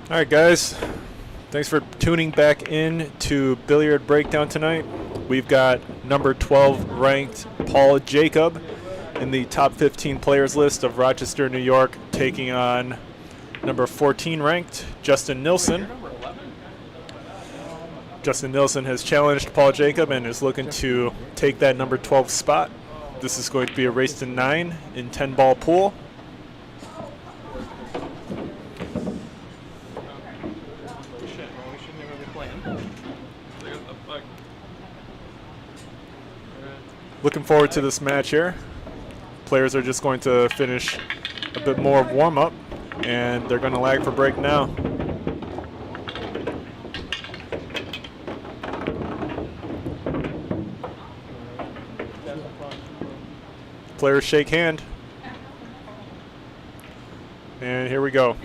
All right, guys. Thanks for tuning back in to Billiard Breakdown tonight. We've got number 12 ranked Paul Jacob in the top 15 players list of Rochester, New York, taking on number 14 ranked Justin Nilsson. Justin Nilsson has challenged Paul Jacob and is looking to take that number 12 spot. This is going to be a race to 9 in 10-ball pool. Looking forward to this match here. Players are just going to finish a bit more of warm-up, and they're going to lag for break now. Players shake hand. And here we go.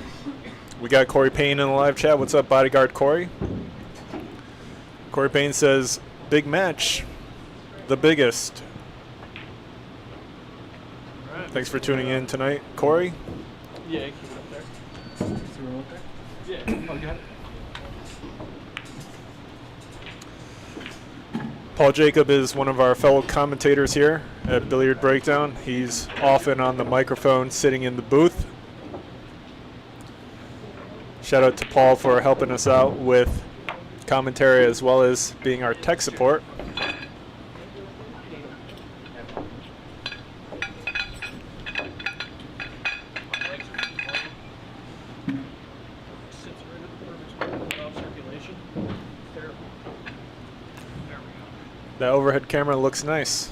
We got Corey Payne in the live chat. What's up, bodyguard Corey? Corey Payne says, big match. The biggest. Thanks for tuning in tonight, Corey. Yeah, keep it up there. Is the remote there? Yeah. Oh, got it. Paul Jacob is one of our fellow commentators here at Billiard Breakdown. He's often on the microphone sitting in the booth. Shout out to Paul for helping us out with commentary as well as being our tech support. That overhead camera looks nice.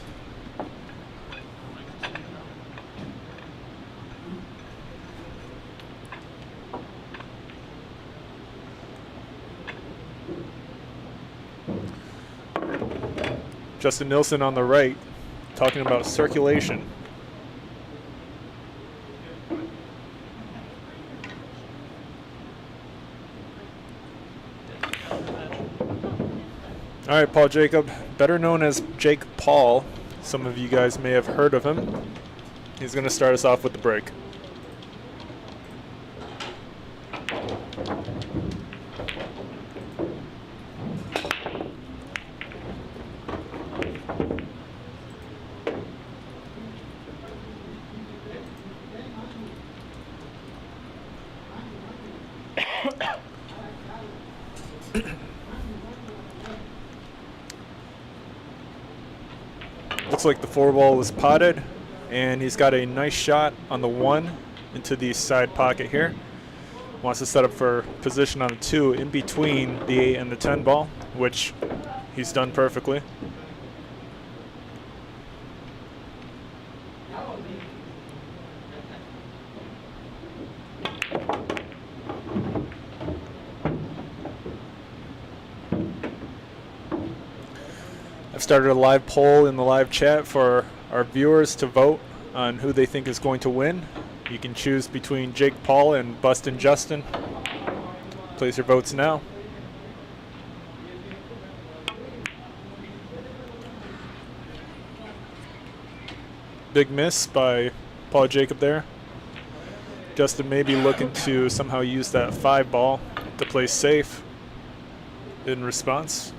Justin Nilsson on the right, talking about circulation. All right, Paul Jacob, better known as Jake Paul. Some of you guys may have heard of him. He's going to start us off with the break. Looks like the 4-ball was potted, and he's got a nice shot on the 1 into the side pocket here. Wants to set up for position on the 2 in between the 8 and the 10 ball, which he's done perfectly. I've started a live poll in the live chat for our viewers to vote on who they think is going to win. You can choose between Jake Paul and Bustin' Justin. Place your votes now. Big miss by Paul Jacob there. Justin may be looking to somehow use that 5 ball to play safe in response.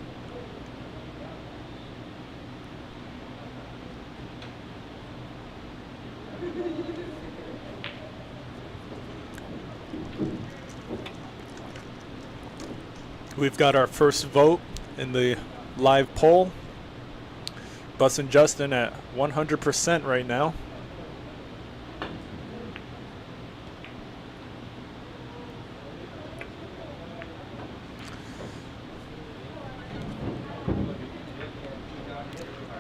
We've got our first vote in the live poll. Bustin' Justin at 100% right now.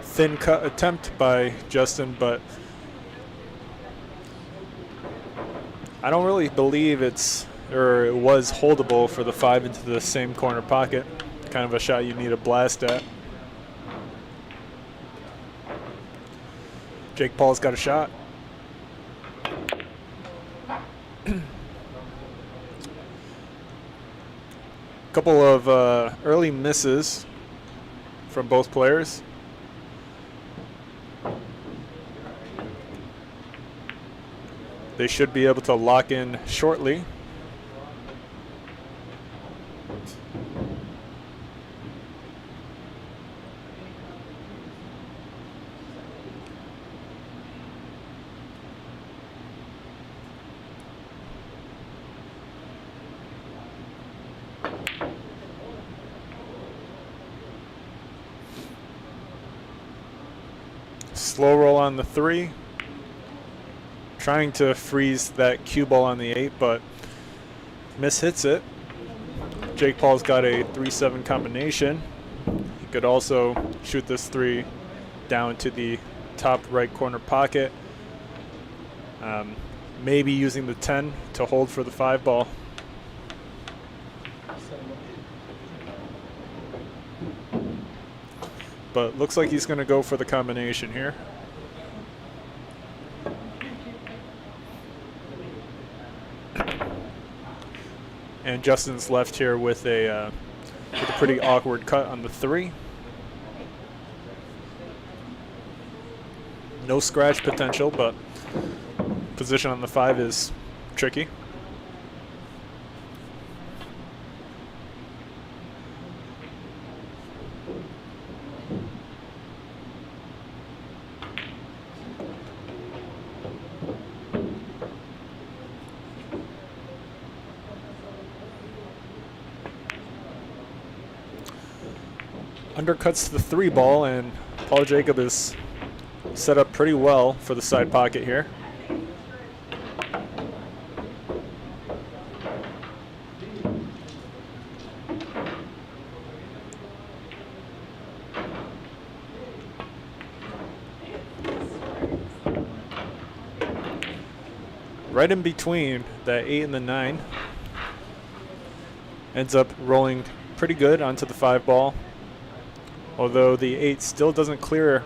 Thin cut attempt by Justin, but I don't really believe it was holdable for the 5 into the same corner pocket. Kind of a shot you need a blast at. Jake Paul's got a shot. Couple of early misses from both players. They should be able to lock in shortly. Slow roll on the 3. Trying to freeze that cue ball on the 8, but hits it. Jake Paul's got a 3-7 combination. He could also shoot this 3 down to the top right corner pocket. Maybe using the 10 to hold for the 5 ball. But looks like he's going to go for the combination here. And Justin's left here with a pretty awkward cut on the 3. No scratch potential, but position on the 5 is tricky. Undercuts the 3 ball, and Paul Jacob is set up pretty well for the side pocket here. Right in between that 8 and the 9. Ends up rolling pretty good onto the 5 ball. Although the 8 still doesn't clear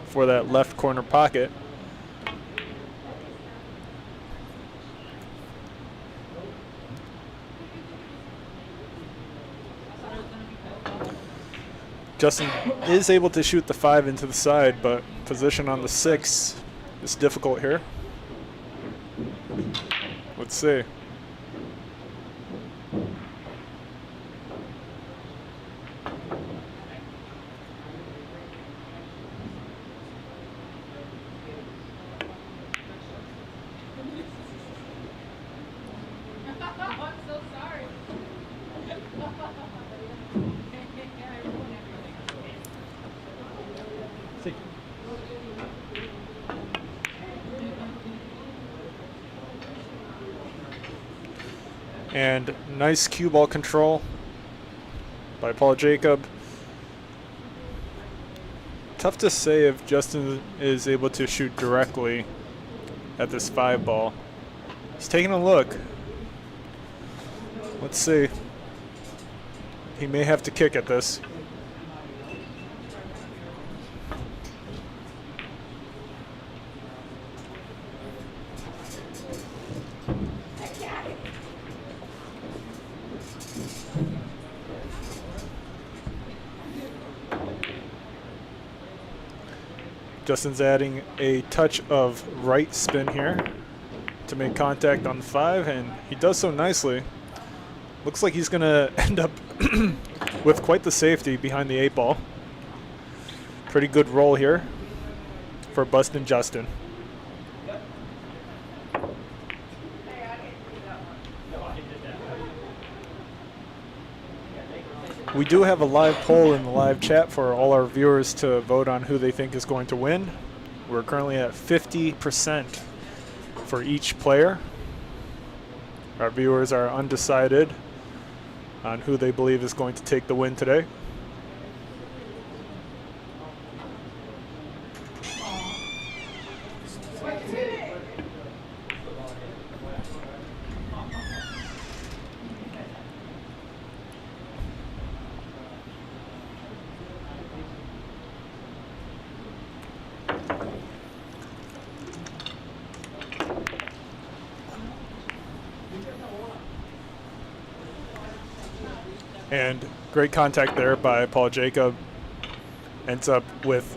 for that left corner pocket. Justin is able to shoot the 5 into the side, but position on the 6 is difficult here. Let's see. And nice cue ball control by Paul Jacob. Tough to say if Justin is able to shoot directly at this 5 ball. He's taking a look. Let's see. He may have to kick at this. Justin's adding a touch of right spin here to make contact on the 5, and he does so nicely. Looks like he's going to end up with quite the safety behind the 8 ball. Pretty good roll here for Bustin' Justin. We do have a live poll in the live chat for all our viewers to vote on who they think is going to win. We're currently at 50% for each player. Our viewers are undecided on who they believe is going to take the win today. And great contact there by Paul Jacob. Ends up with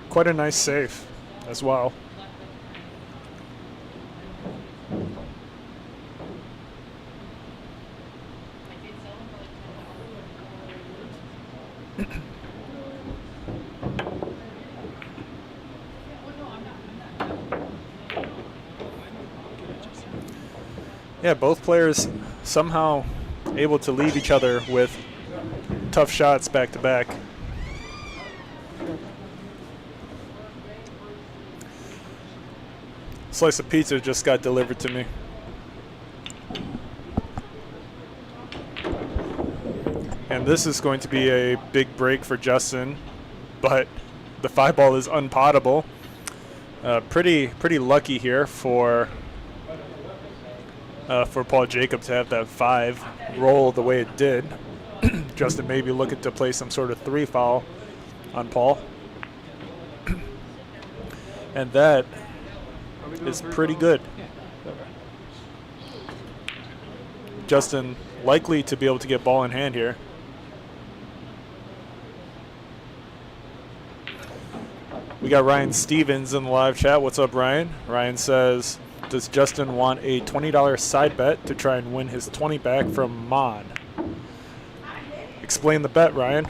quite a nice save as well. Yeah, both players somehow able to leave each other with tough shots back to back. slice of pizza just got delivered to me. And this is going to be a big break for Justin, but the 5-ball is unpottable. Pretty lucky here for Paul Jacob to have that 5 roll the way it did. Justin maybe looking to play some sort of 3 foul on Paul. And that is pretty good. Justin likely to be able to get ball in hand here. We got Ryan Stevens in the live chat. What's up, Ryan? Ryan says, does Justin want a $20 side bet to try and win his 20 back from Mon? Explain the bet, Ryan.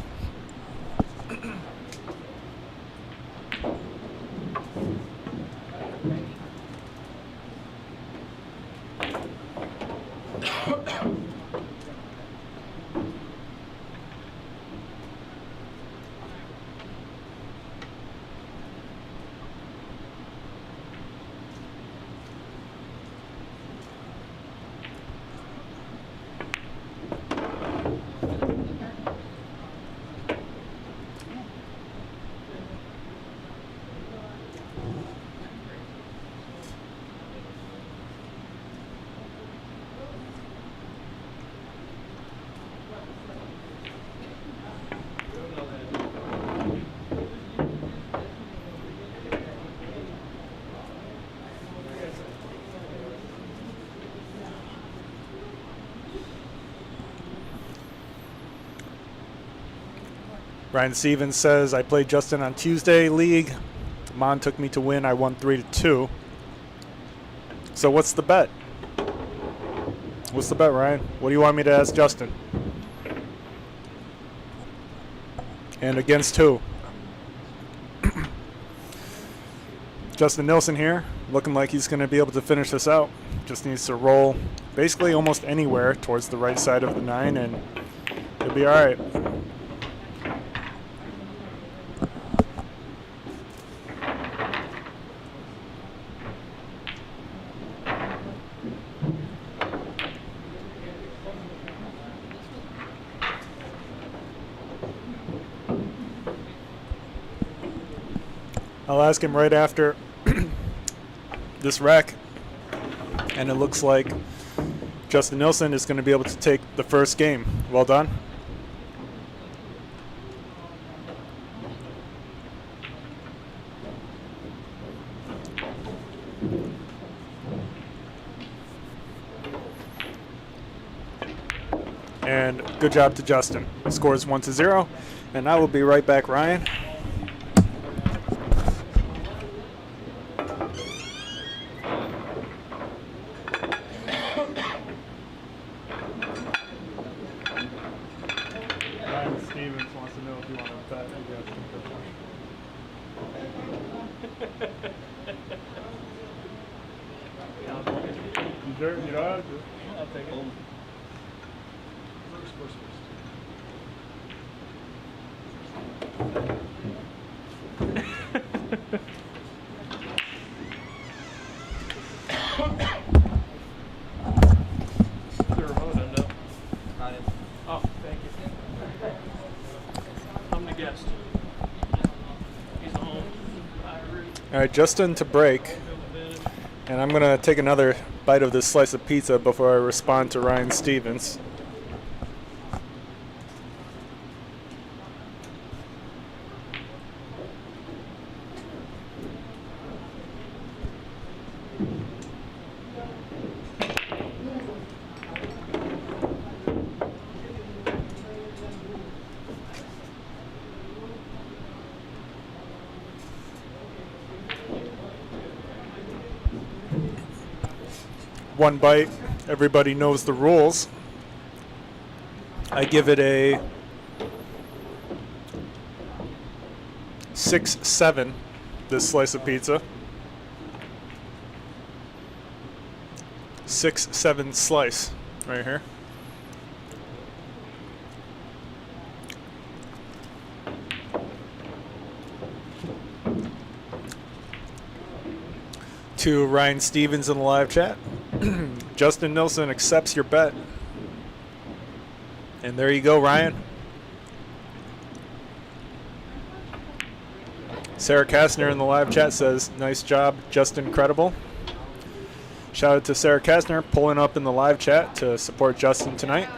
Ryan Stevens says, I played Justin on Tuesday league. Mon took me to win. I won 3-2. So what's the bet? What's the bet, Ryan? What do you want me to ask Justin? And against who? Justin Nilsson here, looking like he's going to be able to finish this out. Just needs to roll basically almost anywhere towards the right side of the 9, and he'll be all right. I'll ask him right after this rack, and it looks like Justin Nilsson is going to be able to take the first game. Well done. And good job to Justin. Score is 1-0, and I will be right back, Ryan. All right, Justin to break, and I'm going to take another bite of this slice of pizza before I respond to Ryan Stevens. One bite, everybody knows the rules. I give it a 6-7, this slice of pizza. 6-7 slice right here. To Ryan Stevens in the live chat. Justin Nilsson accepts your bet. And there you go, Ryan. Sarah Kastner in the live chat says, nice job, just incredible. Shout out to Sarah Kastner pulling up in the live chat to support Justin tonight.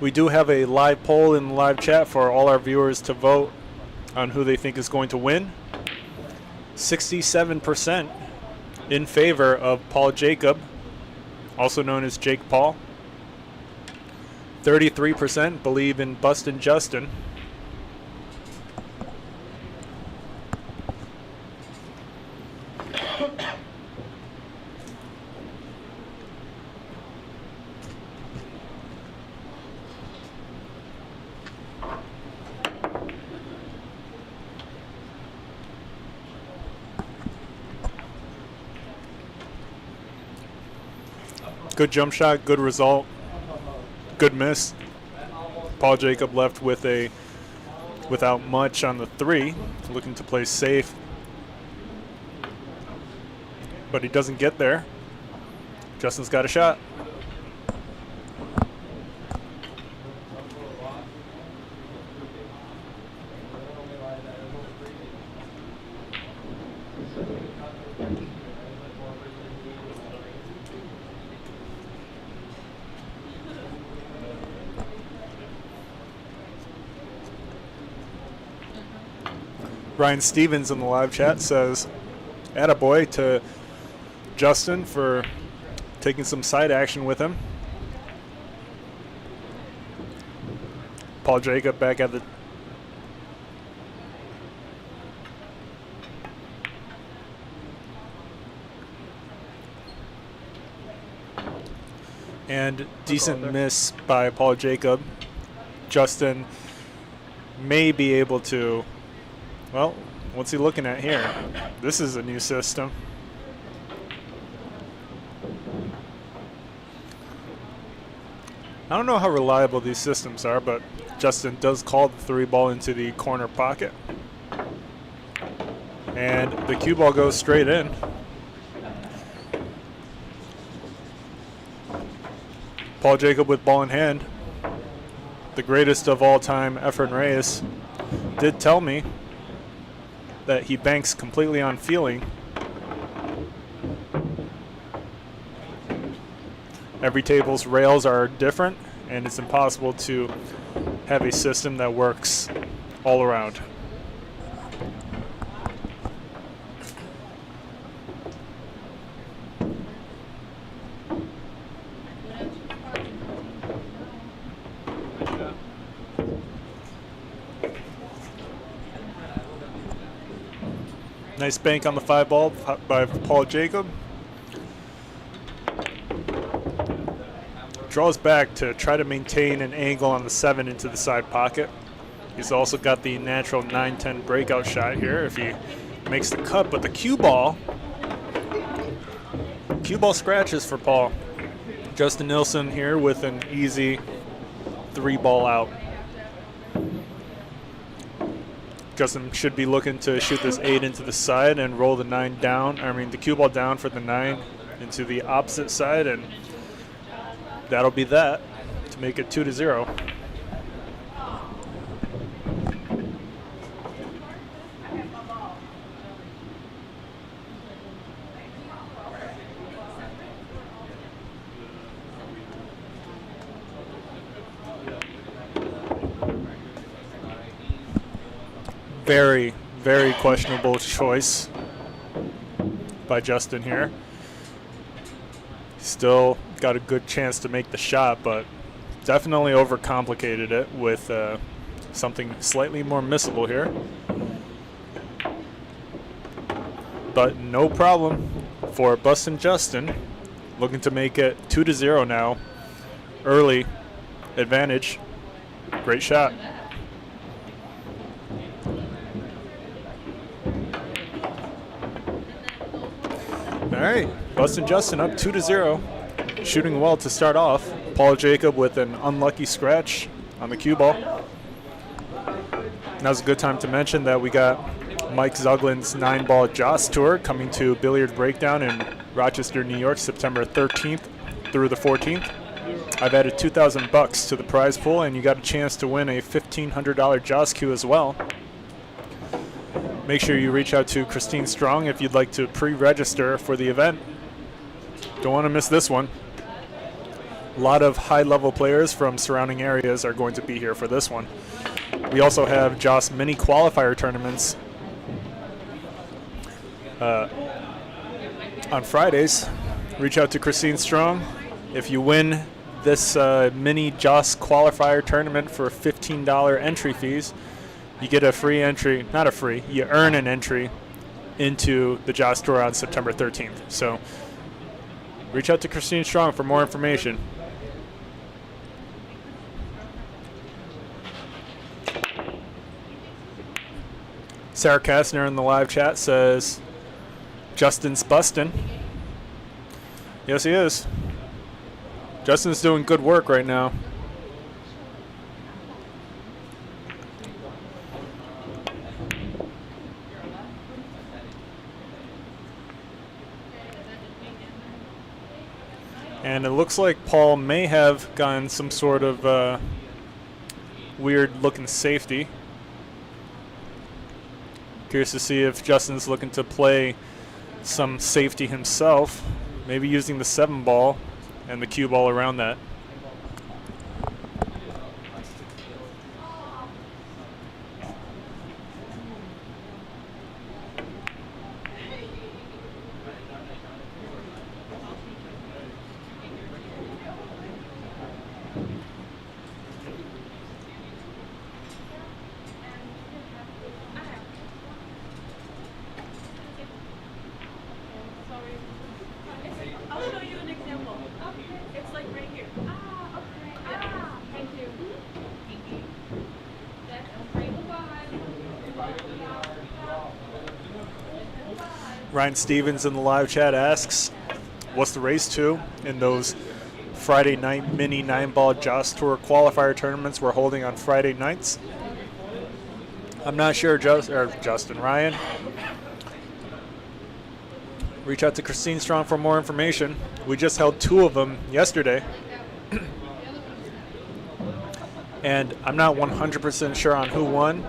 We do have a live poll in the live chat for all our viewers to vote on who they think is going to win. 67% in favor of Paul Jacob, also known as Jake Paul. 33% believe in Bustin' Justin. Good jump shot, good result, good miss. Paul Jacob left with without much on the 3, looking to play safe, but he doesn't get there. Justin's got a shot. Ryan Stevens in the live chat says, attaboy to Justin for taking some side action with him. Paul Jacob back at the... And decent miss by Paul Jacob. Justin may be able to... Well, what's he looking at here? This is a new system. I don't know how reliable these systems are, but Justin does call the 3 ball into the corner pocket. And the cue ball goes straight in. Paul Jacob with ball in hand. The greatest of all time, Efren Reyes, did tell me that he banks completely on feeling. Every table's rails are different, and it's impossible to have a system that works all around. Nice bank on the 5 ball by Paul Jacob. Draws back to try to maintain an angle on the 7 into the side pocket. He's also got the natural 9-10 breakout shot here if he makes the cut, but the cue ball scratches for Paul. Justin Nilsson here with an easy 3 ball out. Justin should be looking to shoot this 8 into the side and roll the 9 down. I mean, the cue ball down for the 9 into the opposite side, and that'll be that to make it 2-0. Very, very questionable choice by Justin here. Still got a good chance to make the shot, but definitely overcomplicated it with something slightly more missable here. But no problem for Bustin' Justin, looking to make it 2-0 now. Early advantage. Great shot. All right, Bustin' Justin up 2-0, shooting well to start off. Paul Jacob with an unlucky scratch on the cue ball. Now's a good time to mention that we got Mike Zuglin's 9-ball Joss Tour coming to Billiard Breakdown in Rochester, New York, September 13th through the 14th. I've added $2,000 to the prize pool, and you got a chance to win a $1,500 Joss cue as well. Make sure you reach out to Christine Strong if you'd like to pre-register for the event. Don't want to miss this one. A lot of high-level players from surrounding areas are going to be here for this one. We also have Joss mini qualifier tournaments on Fridays. Reach out to Christine Strong. If you win this mini Joss qualifier tournament for $15 entry fees, you get a free entry, not a free, you earn an entry into the Joss Tour on September 13th. So reach out to Christine Strong for more information. Sarah Kastner in the live chat says, Justin's bustin'. Yes, he is. Justin's doing good work right now. And it looks like Paul may have gotten some sort of weird looking safety. Curious to see if Justin's looking to play some safety himself, maybe using the 7-ball and the cue ball around that. Ryan Stevens in the live chat asks, what's the race to in those Friday night mini 9-ball Joss Tour qualifier tournaments we're holding on Friday nights? I'm not sure, Justin. Ryan, reach out to Christine Strong for more information. We just held 2 of them yesterday. And I'm not 100% sure on who won,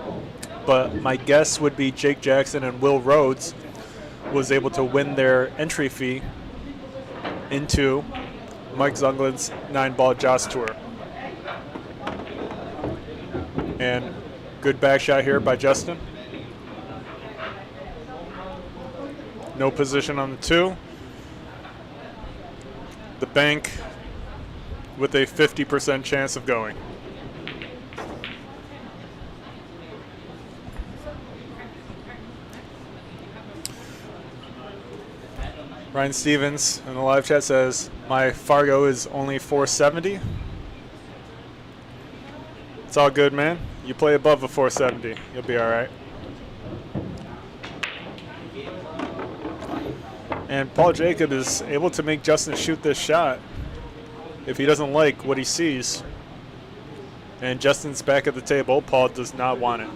but my guess would be Jake Jackson and Will Rhodes was able to win their entry fee into Mike Zunglin's 9-ball Joss Tour. And good back shot here by Justin. No position on the 2. The bank with a 50% chance of going. Ryan Stevens in the live chat says, my Fargo is only 470. It's all good, man. You play above a 470, you'll be all right. And Paul Jacob is able to make Justin shoot this shot if he doesn't like what he sees. And Justin's back at the table. Paul does not want it.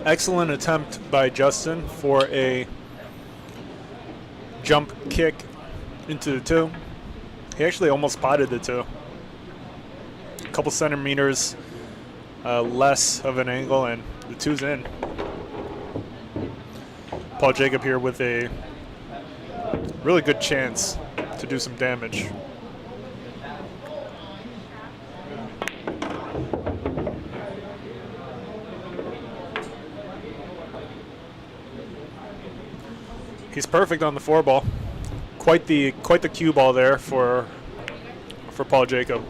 Excellent attempt by Justin for a jump kick into the 2. He actually almost spotted the 2. A couple centimeters less of an angle, and the 2's in. Paul Jacob here with a really good chance to do some damage. He's perfect on the 4-ball. Quite the cue ball there for Paul Jacob.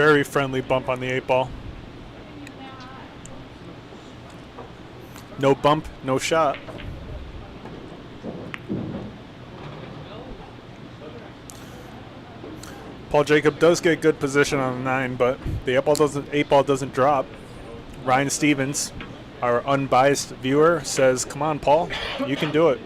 very friendly bump on the 8-ball. No bump, no shot. Paul Jacob does get good position on the 9, but the 8-ball doesn't drop. Ryan Stevens, our unbiased viewer, says, "Come on, Paul, you can do it."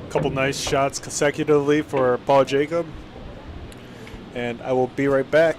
Couple nice shots consecutively for Paul Jacob. And I will be right back.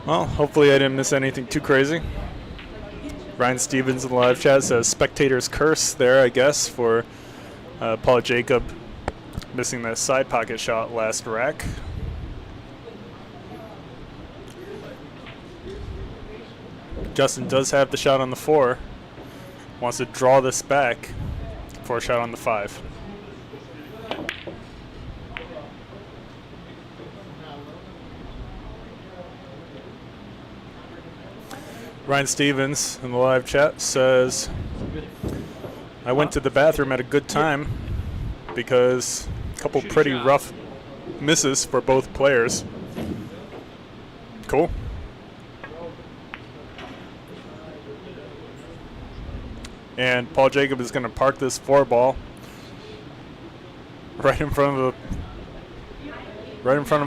Well, hopefully I didn't miss anything too crazy. Ryan Stevens in the live chat says spectator's curse there, I guess, for Paul Jacob missing that side pocket shot last rack. Justin does have the shot on the 4. Wants to draw this back for a shot on the 5. Ryan Stevens in the live chat says, I went to the bathroom at a good time because a couple pretty rough misses for both players. Cool. And Paul Jacob is going to park this 4 ball right in front of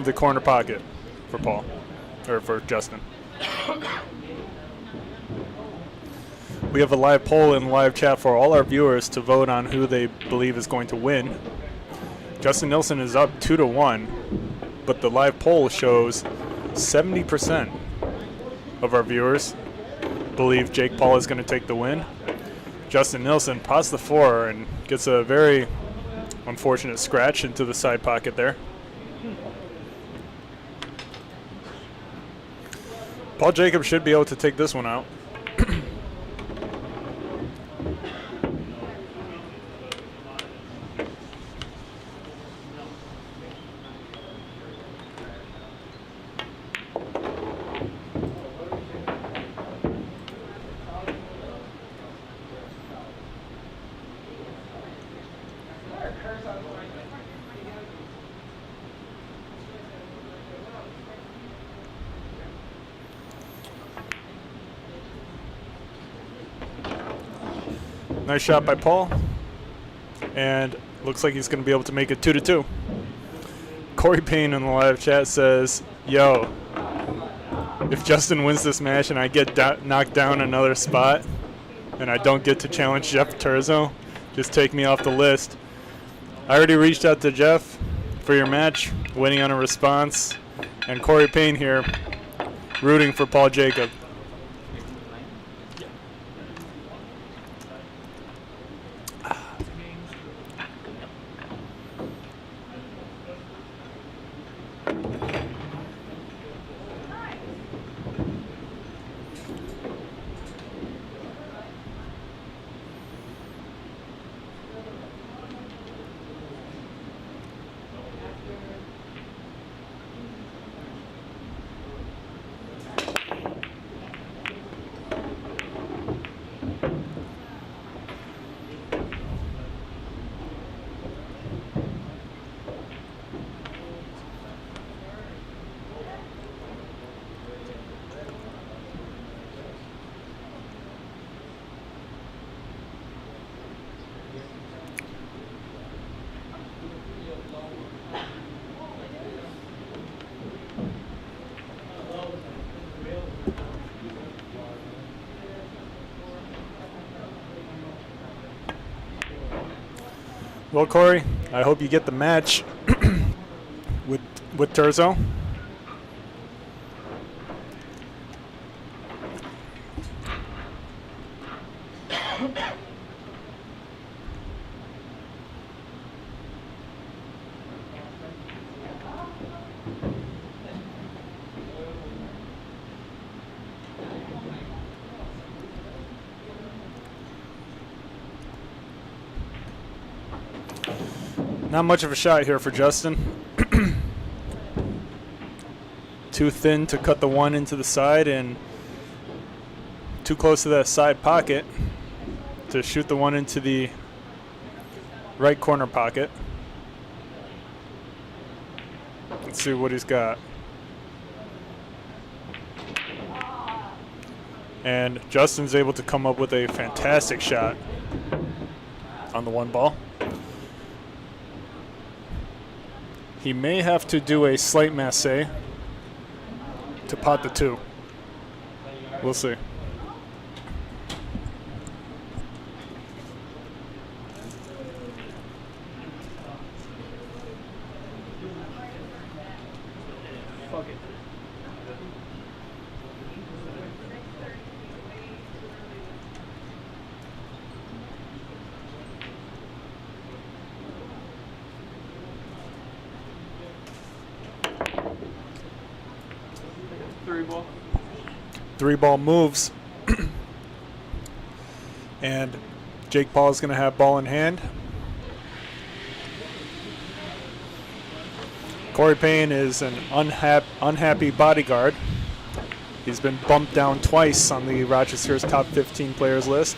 the corner pocket for Paul, or for Justin. We have a live poll in live chat for all our viewers to vote on who they believe is going to win. Justin Nilsson is up 2-1, but the live poll shows 70% of our viewers believe Jake Paul is going to take the win. Justin Nilsson pots the 4 and gets a very unfortunate scratch into the side pocket there. Paul Jacob should be able to take this one out. Nice shot by Paul. And looks like he's going to be able to make it 2-2. Corey Payne in the live chat says, yo, if Justin wins this match and I get knocked down another spot and I don't get to challenge Jeff Turzo, just take me off the list. I already reached out to Jeff for your match, waiting on a response. And Corey Payne here rooting for Paul Jacob. Well, Corey, I hope you get the match with Turzo. Not much of a shot here for Justin. Too thin to cut the 1 into the side and too close to that side pocket to shoot the 1 into the right corner pocket. Let's see what he's got. And Justin's able to come up with a fantastic shot on the 1 ball. He may have to do a slight masse to pot the 2. We'll see. Fuck it. Three ball. 3 ball moves. And Jake Paul is going to have ball in hand. Corey Payne is an unhappy bodyguard. He's been bumped down twice on the Rochester's top 15 players list.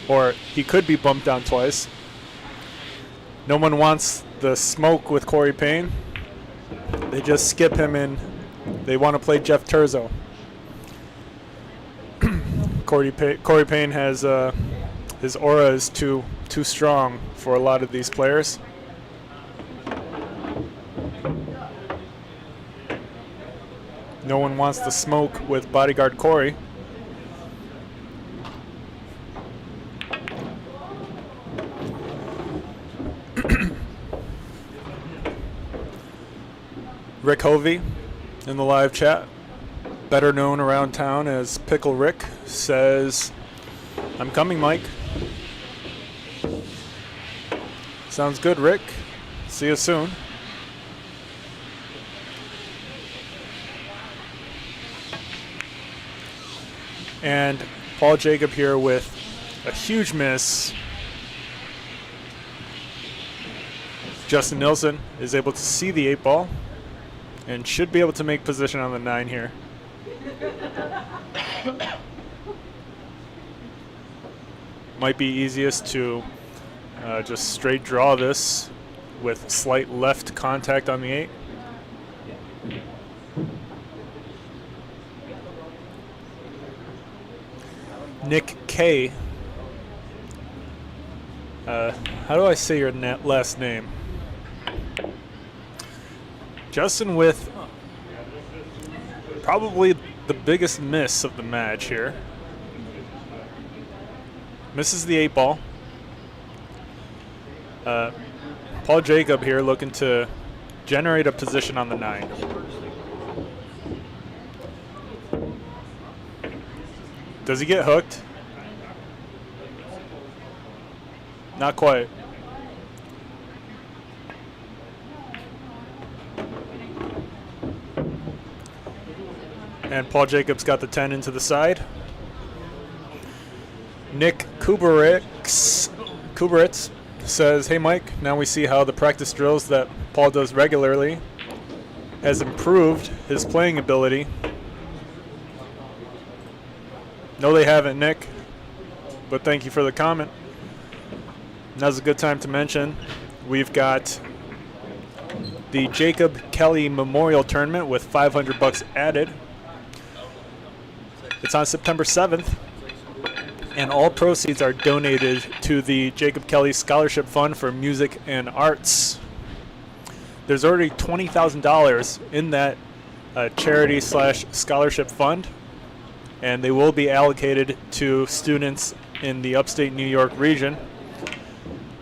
Or he could be bumped down twice. No one wants the smoke with Corey Payne. They just skip him and they want to play Jeff Turzo. Corey Payne has his aura is too strong for a lot of these players. No one wants the smoke with bodyguard Corey. Rick Hovey in the live chat, better known around town as Pickle Rick, says, "I'm coming, Mike." Sounds good, Rick. See you soon. And Paul Jacob here with a huge miss. Justin Nilsson is able to see the 8 ball and should be able to make position on the 9 here. Might be easiest to just straight draw this with slight left contact on the 8. Nick K. How do I say your last name? Justin with probably the biggest miss of the match here. Misses the 8 ball. Paul Jacob here looking to generate a position on the 9. Does he get hooked? Not quite. And Paul Jacobs got the 10 into the side. Nick Kuberitz says, "Hey Mike, now we see how the practice drills that Paul does regularly has improved his playing ability." No, they haven't, Nick, but thank you for the comment. Now's a good time to mention we've got the Jacob Kelly Memorial Tournament with $500 added. It's on September 7th, and all proceeds are donated to the Jacob Kelly Scholarship Fund for Music and Arts. There's already $20,000 in that charity/scholarship fund, and they will be allocated to students in the upstate New York region.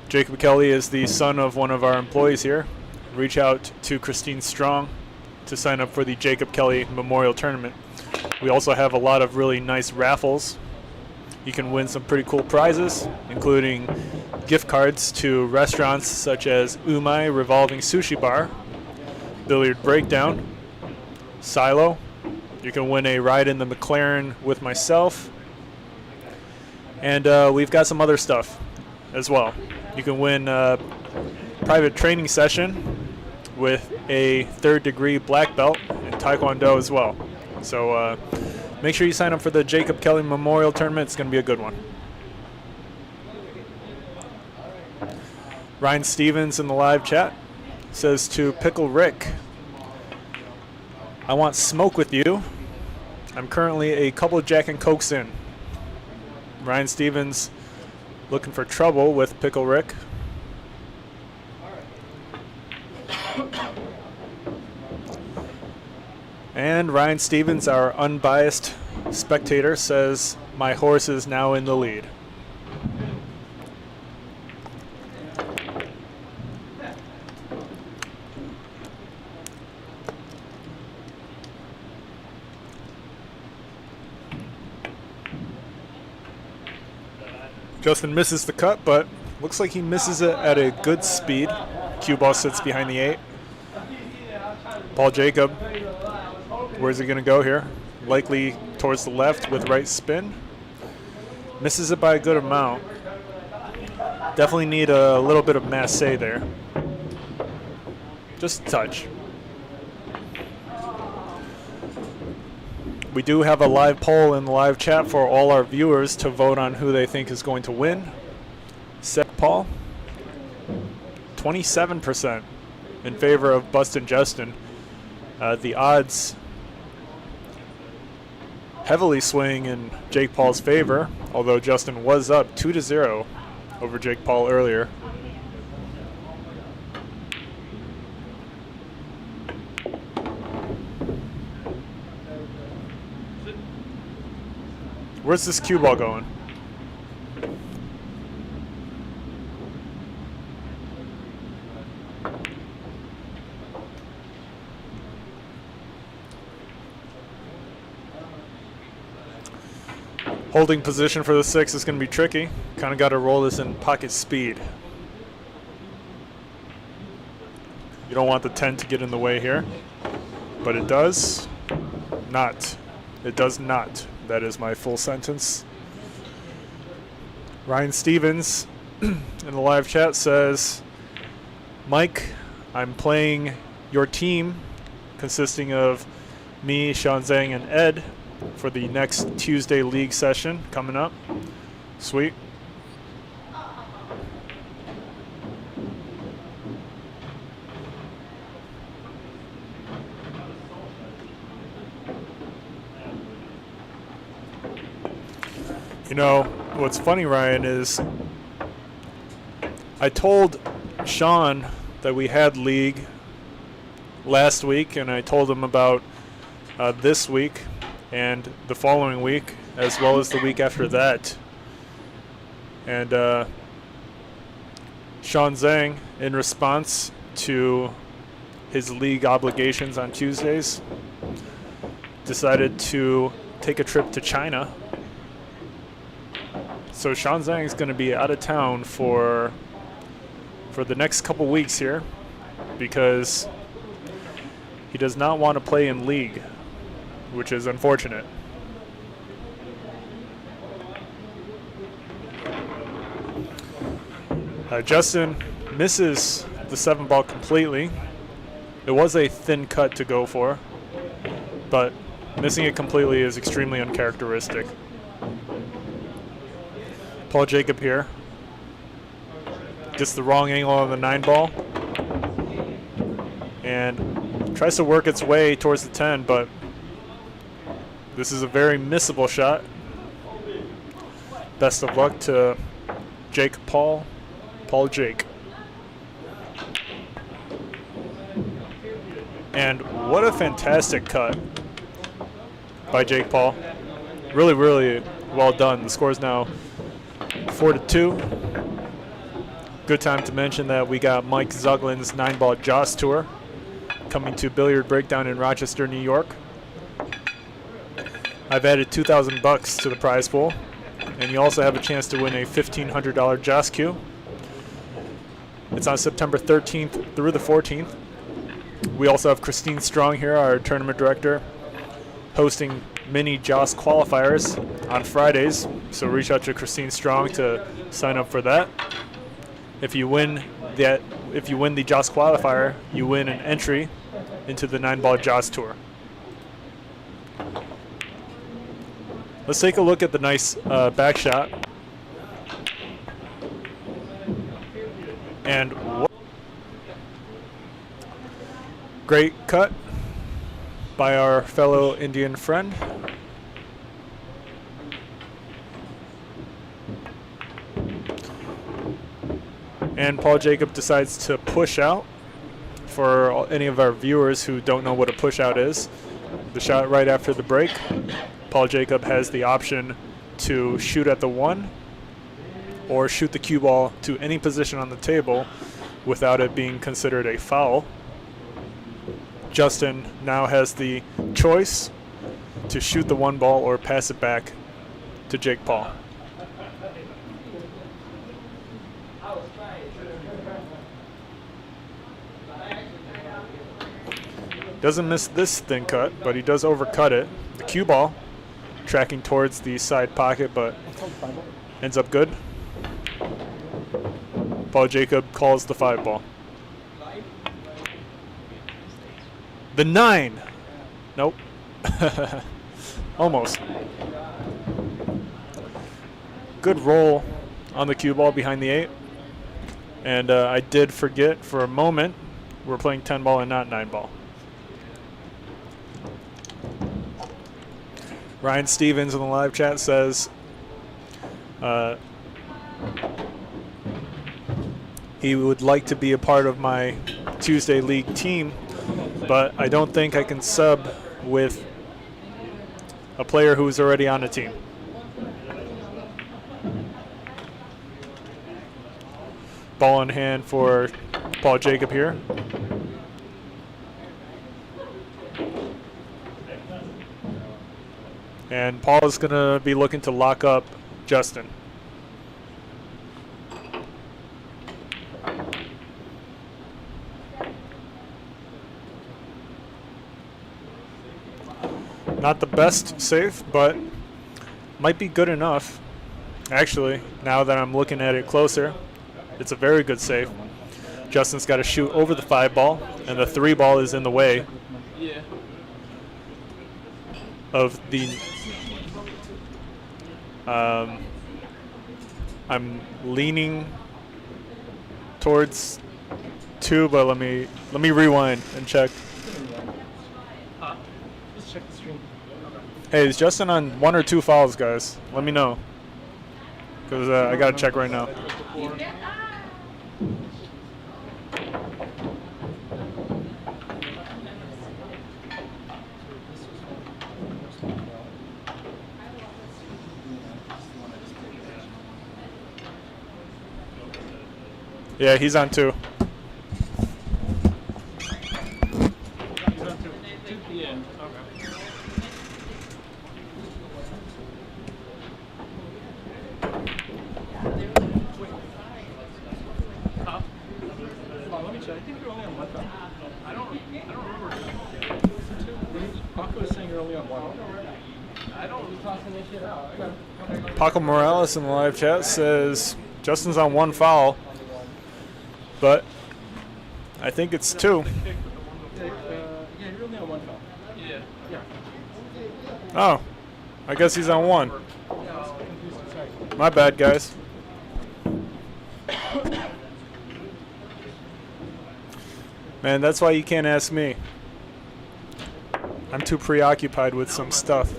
Jacob Kelly is the son of one of our employees here. Reach out to Christine Strong to sign up for the Jacob Kelly Memorial Tournament. We also have a lot of really nice raffles. You can win some pretty cool prizes, including gift cards to restaurants such as Umai Revolving Sushi Bar, Billiard Breakdown, Silo. You can win a ride in the McLaren with myself. And we've got some other stuff as well. You can win a private training session with a 3rd degree black belt in Taekwondo as well. So make sure you sign up for the Jacob Kelly Memorial Tournament. It's going to be a good one. Ryan Stevens in the live chat says to Pickle Rick, "I want smoke with you. I'm currently a couple of Jack and Cokes in. Ryan Stevens looking for trouble with Pickle Rick. And Ryan Stevens, our unbiased spectator, says, my horse is now in the lead. Justin misses the cut, but looks like he misses it at a good speed. Cue ball sits behind the 8. Paul Jacob, where's he going to go here? Likely towards the left with right spin. Misses it by a good amount. Definitely need a little bit of masse there. Just a touch. We do have a live poll in the live chat for all our viewers to vote on who they think is going to win. Set Paul, 27% in favor of Bustin' Justin. The odds heavily swing in Jake Paul's favor, although Justin was up 2-0 over Jake Paul earlier. Where's this cue ball going? Holding position for the 6 is going to be tricky. Kind of got to roll this in pocket speed. You don't want the 10 to get in the way here, but it does not. It does not. That is my full sentence. Ryan Stevens in the live chat says, Mike, I'm playing your team consisting of me, Sean Zhang, and Ed for the next Tuesday league session coming up. Sweet. You know, what's funny, Ryan, is I told Sean that we had league last week, and I told him about this week and the following week, as well as the week after that. And Sean Zhang, in response to his league obligations on Tuesdays, decided to take a trip to China. So Sean Zhang is going to be out of town for the next couple weeks here because he does not want to play in league, which is unfortunate. Justin misses the 7 ball completely. It was a thin cut to go for, but missing it completely is extremely uncharacteristic. Paul Jacob here gets the wrong angle on the 9 ball and tries to work its way towards the 10, but this is a very missable shot. Best of luck to Jake Paul Jake. And what a fantastic cut by Jake Paul. Really, really well done. The score is now 4-2. Good time to mention that we got Mike Zuglin's 9-ball Joss Tour coming to Billiard Breakdown in Rochester, New York. I've added $2,000 to the prize pool, and you also have a chance to win a $1,500 Joss Cue. It's on September 13th through the 14th. We also have Christine Strong here, our tournament director, hosting mini Joss qualifiers on Fridays. So reach out to Christine Strong to sign up for that. If you win the Joss qualifier, you win an entry into the 9-ball Joss Tour. Let's take a look at the nice back shot. And great cut by our fellow Indian friend. And Paul Jacob decides to push out. For any of our viewers who don't know what a push out is, the shot right after the break, Paul Jacob has the option to shoot at the 1 or shoot the cue ball to any position on the table without it being considered a foul. Justin now has the choice to shoot the 1 ball or pass it back to Jake Paul. Doesn't miss this thin cut, but he does overcut it. The cue ball tracking towards the side pocket, but ends up good. Paul Jacob calls the 5 ball. The 9. Nope. Almost. Good roll on the cue ball behind the 8. And I did forget for a moment we're playing 10 ball and not 9 ball. Ryan Stevens in the live chat says he would like to be a part of my Tuesday League team, but I don't think I can sub with a player who's already on the team. Ball in hand for Paul Jacob here. And Paul is going to be looking to lock up Justin. Not the best save, but might be good enough. Actually, now that I'm looking at it closer, it's a very good save. Justin's got to shoot over the 5 ball, and the 3 ball is in the way of the I'm leaning towards 2, but let me rewind and check. Just check the stream. Hey, is Justin on 1 or 2 fouls, guys? Let me know, because I gotta check right now. Yeah, he's on 2. Paco Morales in the live chat says Justin's on 1 foul, but I think it's 2. Yeah, you're only on 1 foul. Yeah. Oh, I guess he's on 1. My bad, guys. Man, that's why you can't ask me. I'm too preoccupied with some stuff.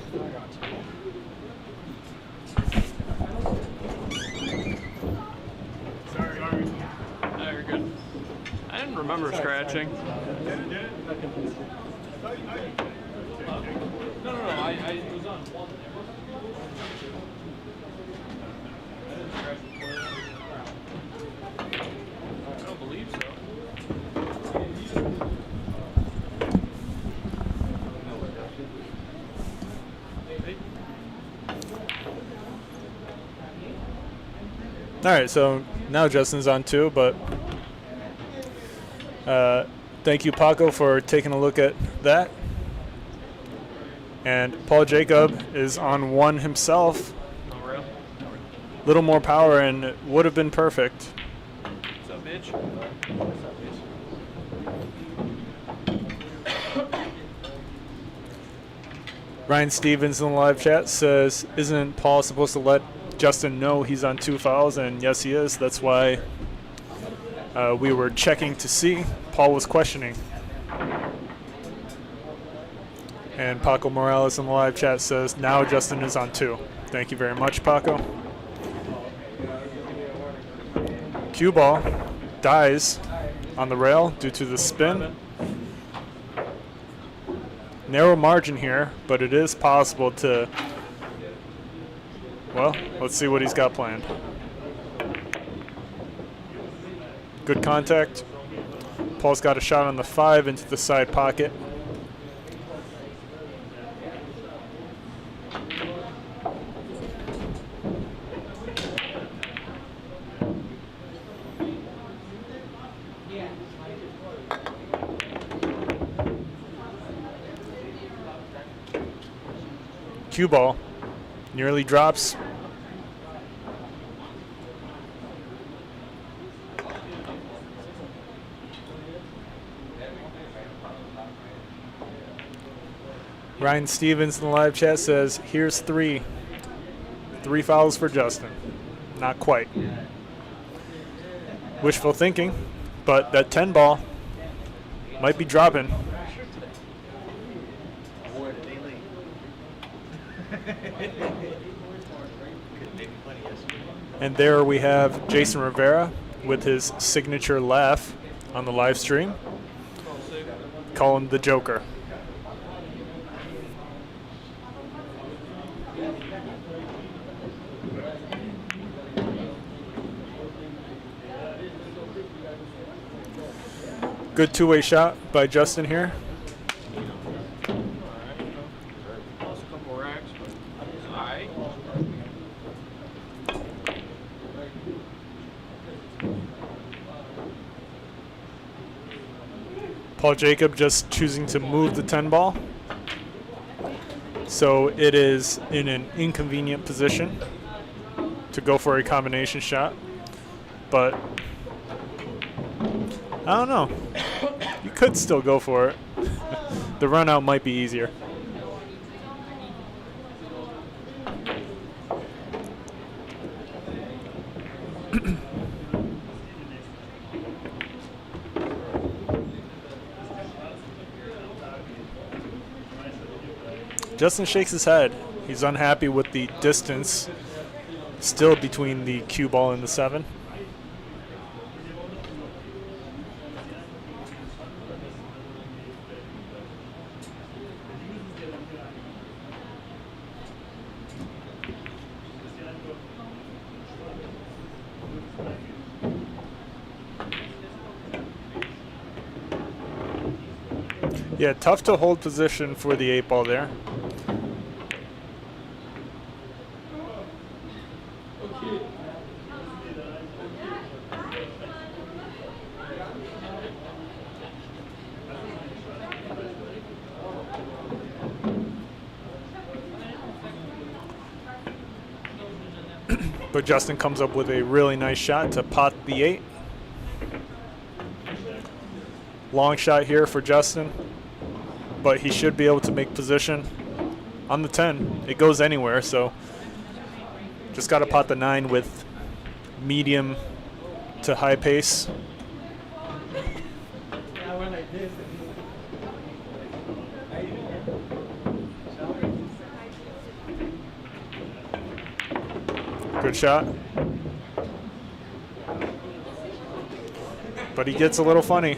Remember scratching? No, I was on 1 there. I don't believe so. All right, so now Justin's on 2, but thank you, Paco, for taking a look at that. And Paul Jacob is on 1 himself. Little more power, and it would have been perfect. What's up, bitch? Ryan Stevens in the live chat says, isn't Paul supposed to let Justin know he's on 2 fouls? And yes, he is. That's why we were checking to see. Paul was questioning. And Paco Morales in the live chat says, now Justin is on 2. Thank you very much, Paco. Cue ball dies on the rail due to the spin. Narrow margin here, but it is possible to, well, let's see what he's got planned. Good contact. Paul's got a shot on the 5 into the side pocket. Cue ball nearly drops. Ryan Stevens in the live chat says, here's 3. 3 fouls for Justin. Not quite. Wishful thinking, but that 10 ball might be dropping. And there we have Jason Rivera with his signature laugh on the live stream. Call him the Joker. Good two-way shot by Justin here. Paul Jacob just choosing to move the 10 ball. So it is in an inconvenient position to go for a combination shot. But I don't know. You could still go for it. The run out might be easier. Justin shakes his head. He's unhappy with the distance still between the cue ball and the 7. Yeah, tough to hold position for the 8 ball there. But Justin comes up with a really nice shot to pot the 8. Long shot here for Justin, but he should be able to make position on the 10. It goes anywhere, so just got to pot the 9 with medium to high pace. Good shot. But he gets a little funny.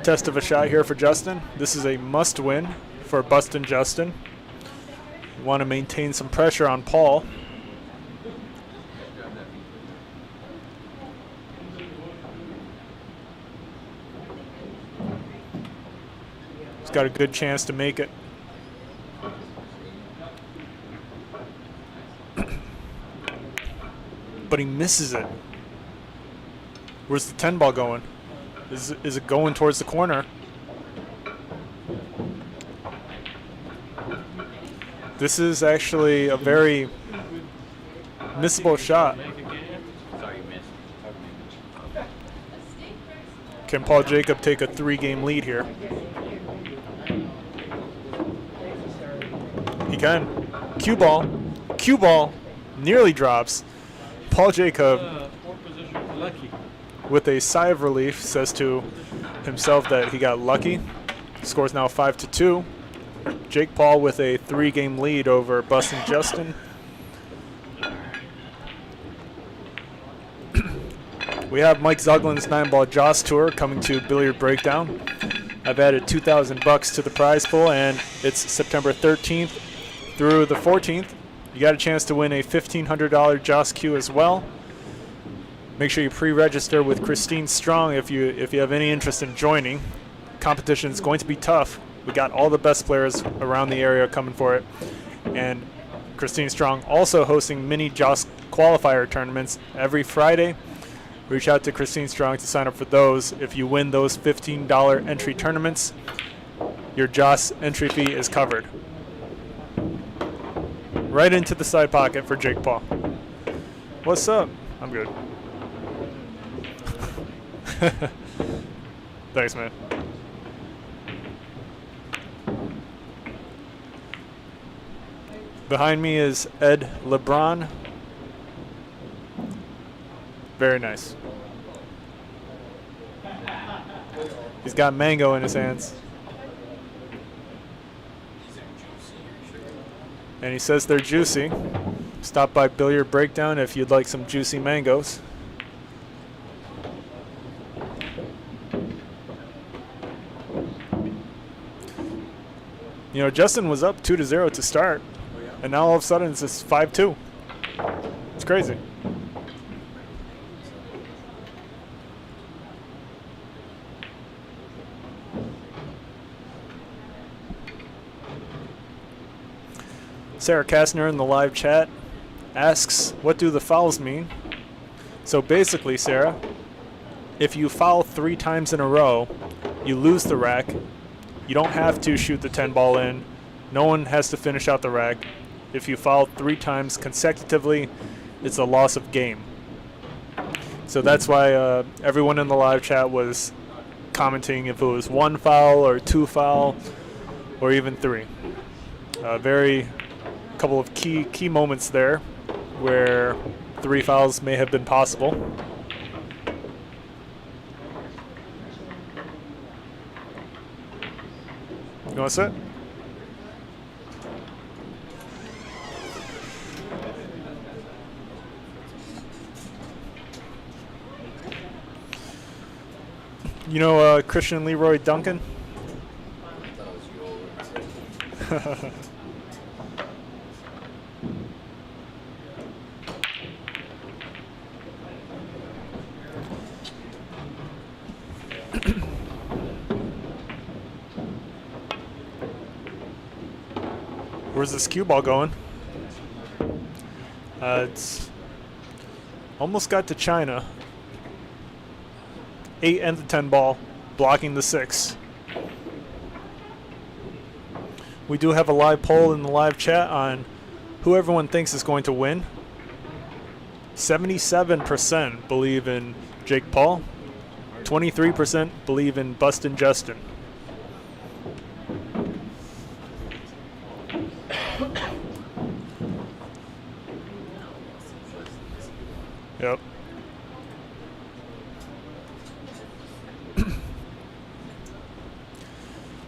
Test of a shot here for Justin. This is a must win for Bustin' Justin. Want to maintain some pressure on Paul. He's got a good chance to make it. But he misses it. Where's the 10 ball going? Is it going towards the corner? This is actually a very missable shot. Can Paul Jacob take a 3-game lead here? He can. Cue ball nearly drops. Paul Jacob, with a sigh of relief, says to himself that he got lucky. Score's now 5-2. Jake Paul with a 3-game lead over Bustin' Justin. We have Mike Zuglin's 9-ball Joss Tour coming to Billiard Breakdown. I've added $2,000 to the prize pool, and it's September 13th through the 14th. You got a chance to win a $1,500 Joss Q as well. Make sure you pre-register with Christine Strong if you have any interest in joining. Competition is going to be tough. We got all the best players around the area coming for it, and Christine Strong also hosting mini Joss qualifier tournaments every Friday. Reach out to Christine Strong to sign up for those. If you win those $15 entry tournaments, your Joss entry fee is covered. Right into the side pocket for Jake Paul. What's up? I'm good. Thanks, man. Behind me is Ed LeBron. Very nice. He's got mango in his hands. And he says they're juicy. Stop by Billiard Breakdown if you'd like some juicy mangoes. You know, Justin was up 2-0 to start, and now all of a sudden it's just 5-2. It's crazy. Sarah Kastner in the live chat asks, what do the fouls mean? So basically, Sarah, if you foul 3 times in a row, you lose the rack. You don't have to shoot the 10 ball in. No one has to finish out the rack. If you foul 3 times consecutively, it's a loss of game. So that's why everyone in the live chat was commenting if it was 1 foul or 2 foul or even 3. Couple of key moments there where 3 fouls may have been possible. You want to sit? You know Christian Leroy Duncan? Where's this cue ball going? It's almost got to China. 8 and the 10 ball, blocking the 6. We do have a live poll in the live chat on who everyone thinks is going to win. 77% believe in Jake Paul. 23% believe in Bustin' Justin. Yep.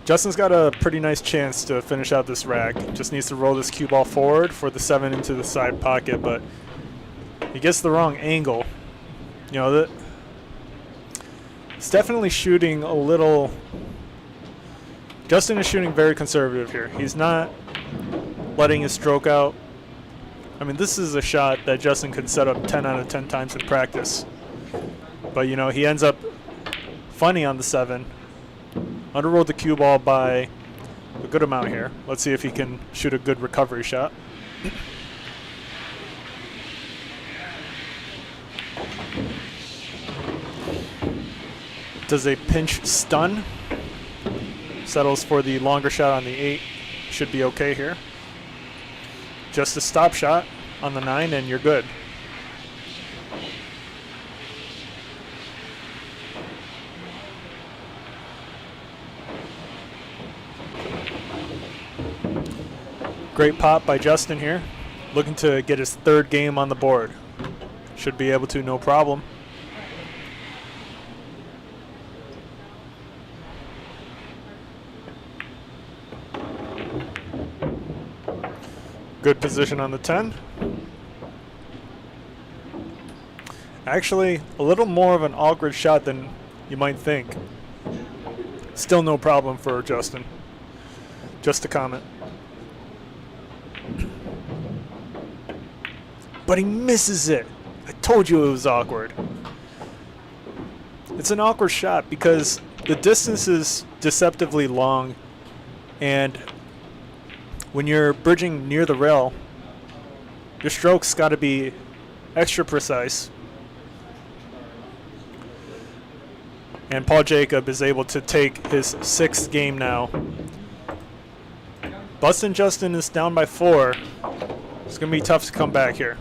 Justin's got a pretty nice chance to finish out this rack. Just needs to roll this cue ball forward for the 7 into the side pocket, but he gets the wrong angle. You know, it's definitely shooting a little. Justin is shooting very conservative here. He's not letting his stroke out. I mean, this is a shot that Justin could set up 10 out of 10 times in practice. But, you know, he ends up funny on the 7. Underrolled the cue ball by a good amount here. Let's see if he can shoot a good recovery shot. Does a pinch stun. Settles for the longer shot on the 8. Should be okay here. Just a stop shot on the 9 and you're good. Great pop by Justin here. Looking to get his 3rd game on the board. Should be able to, no problem. Good position on the 10. Actually, a little more of an awkward shot than you might think. Still no problem for Justin. Just a comment. But he misses it. I told you it was awkward. It's an awkward shot because the distance is deceptively long, and when you're bridging near the rail, your stroke's got to be extra precise. And Paul Jacob is able to take his 6th game now. Bustin' Justin is down by 4. It's going to be tough to come back here.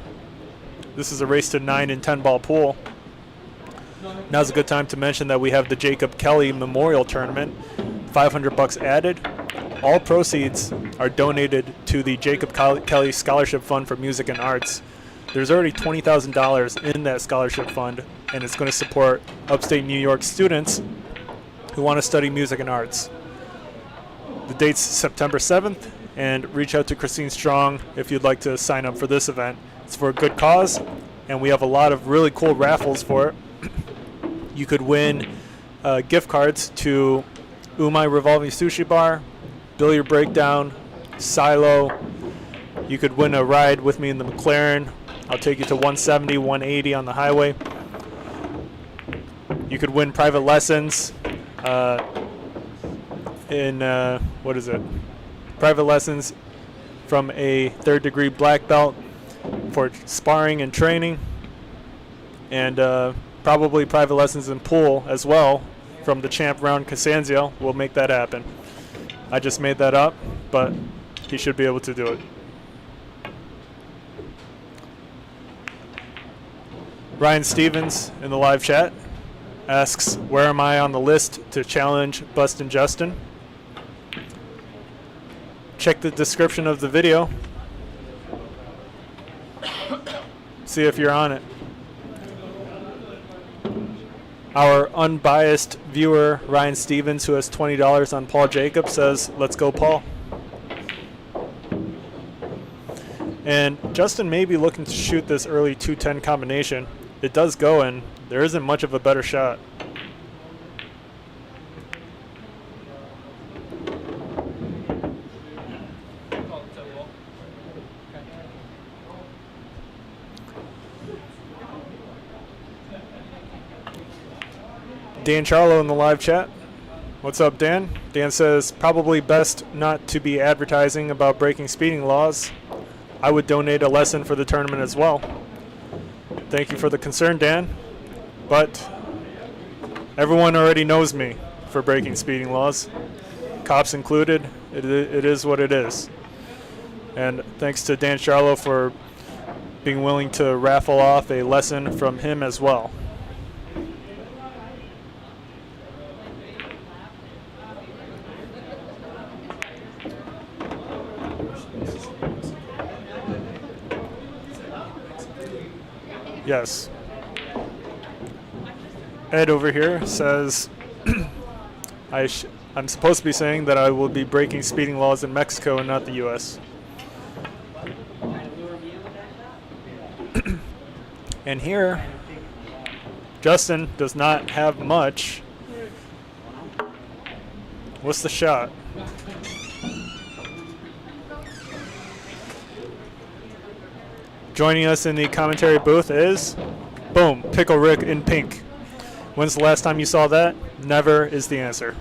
This is a race to 9 and 10 ball pool. Now's a good time to mention that we have the Jacob Kelly Memorial Tournament. $500 added. All proceeds are donated to the Jacob Kelly Scholarship Fund for Music and Arts. There's already $20,000 in that scholarship fund, and it's going to support upstate New York students who want to study music and arts. The date's September 7th, and reach out to Christine Strong if you'd like to sign up for this event. It's for a good cause, and we have a lot of really cool raffles for it. You could win gift cards to Umai Revolving Sushi Bar, Billiard Breakdown, Silo. You could win a ride with me in the McLaren. I'll take you to 170, 180 on the highway. You could win private lessons private lessons from a 3rd degree black belt for sparring and training, and probably private lessons in pool as well from the champ Ron Costanzo. We'll make that happen. I just made that up, but he should be able to do it. Ryan Stevens in the live chat asks, where am I on the list to challenge Bustin' Justin? Check the description of the video. See if you're on it. Our unbiased viewer, Ryan Stevens, who has $20 on Paul Jacob, says, let's go, Paul. And Justin may be looking to shoot this early 210 combination. It does go in. There isn't much of a better shot. Dan Charlo in the live chat. What's up, Dan? Dan says, probably best not to be advertising about breaking speeding laws. I would donate a lesson for the tournament as well. Thank you for the concern, Dan. But everyone already knows me for breaking speeding laws, cops included. It is what it is. And thanks to Dan Charlo for being willing to raffle off a lesson from him as well. Yes. Ed over here says, I'm supposed to be saying that I will be breaking speeding laws in Mexico and not the U.S. And here, Justin does not have much. What's the shot? Joining us in the commentary booth is, boom, Pickle Rick in pink. When's the last time you saw that? Never is the answer.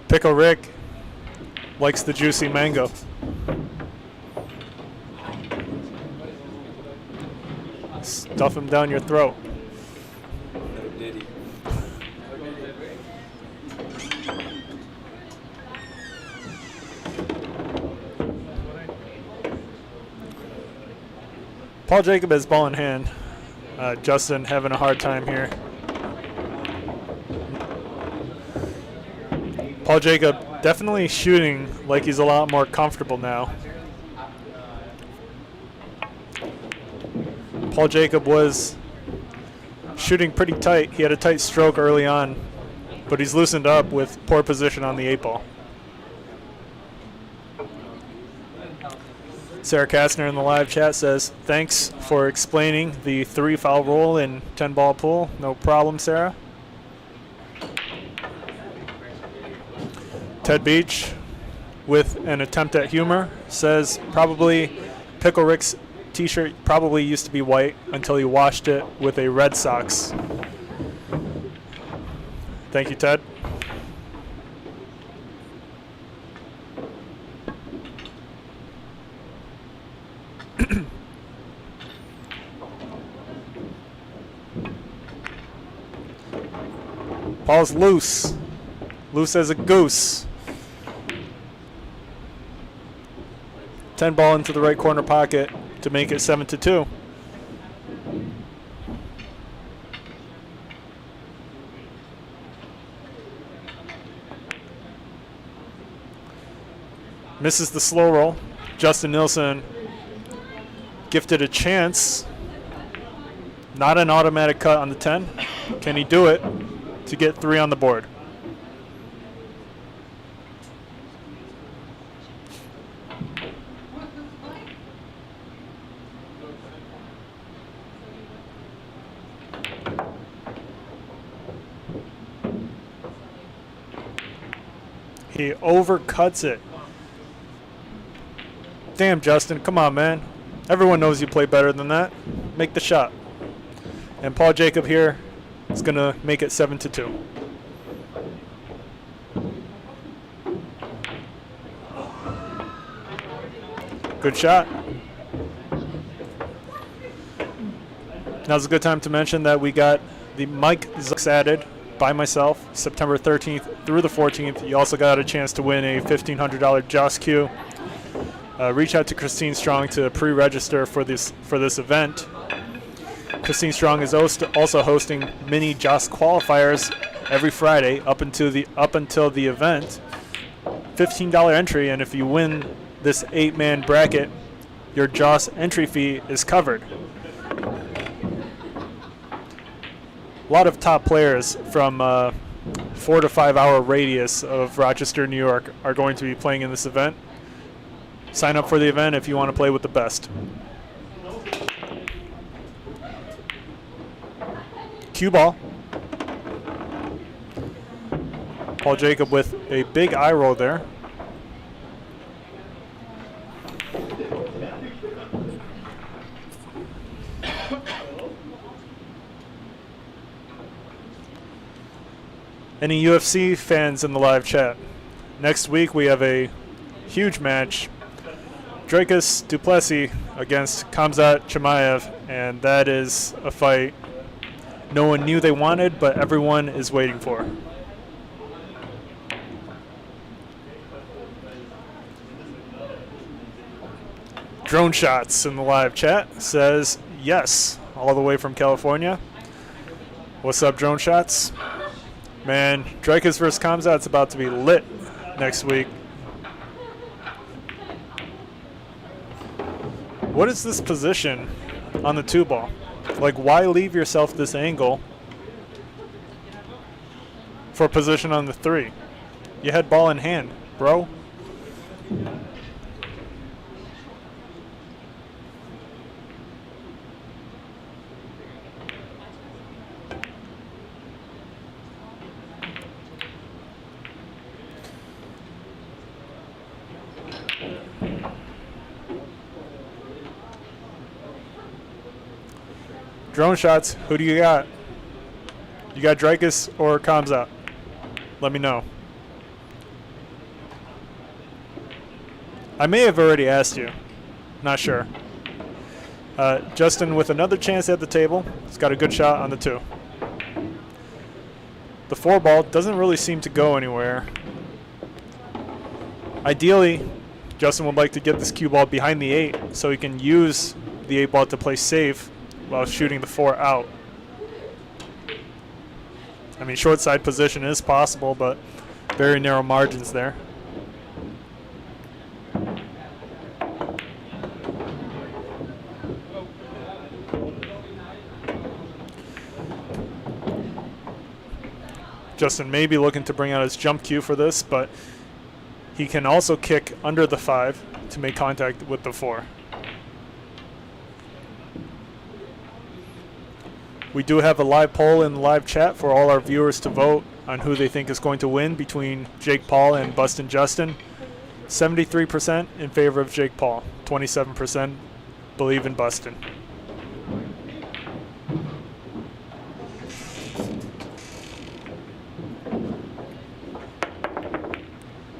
Pickle Rick likes the juicy mango. Stuff him down your throat. Paul Jacob has ball in hand. Justin having a hard time here. Paul Jacob definitely shooting like he's a lot more comfortable now. Paul Jacob was shooting pretty tight. He had a tight stroke early on. but he's loosened up with poor position on the 8-ball. Sarah Kastner in the live chat says, thanks for explaining the 3-foul rule in 10-ball pool. No problem, Sarah. Ted Beach, with an attempt at humor, says probably Pickle Rick's t-shirt probably used to be white until he washed it with a Red Sox. Thank you, Ted. Paul's loose. Loose as a goose. 10-ball into the right corner pocket to make it 7-2. Misses the slow roll. Justin Nilsson gifted a chance. Not an automatic cut on the 10. Can he do it to get 3 on the board? He overcuts it. Damn, Justin, come on, man. Everyone knows you play better than that. Make the shot. And Paul Jacob here is going to make it 7-2. Good shot. Now's a good time to mention that we got the Mike Zucks added by myself September 13th through the 14th. You also got a chance to win a $1,500 Joss Q. Reach out to Christine Strong to pre-register for this event. Christine Strong is also hosting mini Joss qualifiers every Friday up until the event. $15 entry, and if you win this 8-man bracket, your Joss entry fee is covered. A lot of top players from 4 to 5 hour radius of Rochester, New York are going to be playing in this event. Sign up for the event if you want to play with the best. Cue ball. Paul Jacob with a big eye roll there. Any UFC fans in the live chat? Next week we have a huge match. Dracus Duplessis against Khamzat Chimaev, and that is a fight no one knew they wanted, but everyone is waiting for. Drone Shots in the live chat says yes, all the way from California. What's up, Drone Shots? Man, Dracus versus Khamzat's about to be lit next week. What is this position on the 2-ball? Like, why leave yourself this angle for position on the 3? You had ball in hand, bro. Drone Shots, who do you got? You got Dracus or Khamzat? Let me know. I may have already asked you. Not sure. Justin with another chance at the table. He's got a good shot on the 2. The 4-ball doesn't really seem to go anywhere. Ideally, Justin would like to get this cue ball behind the 8 so he can use the 8-ball to play safe while shooting the 4 out. I mean, short side position is possible, but very narrow margins there. Justin may be looking to bring out his jump cue for this, but he can also kick under the 5 to make contact with the 4. We do have a live poll in the live chat for all our viewers to vote on who they think is going to win between Jake Paul and Bustin' Justin. 73% in favor of Jake Paul, 27% believe in Bustin'.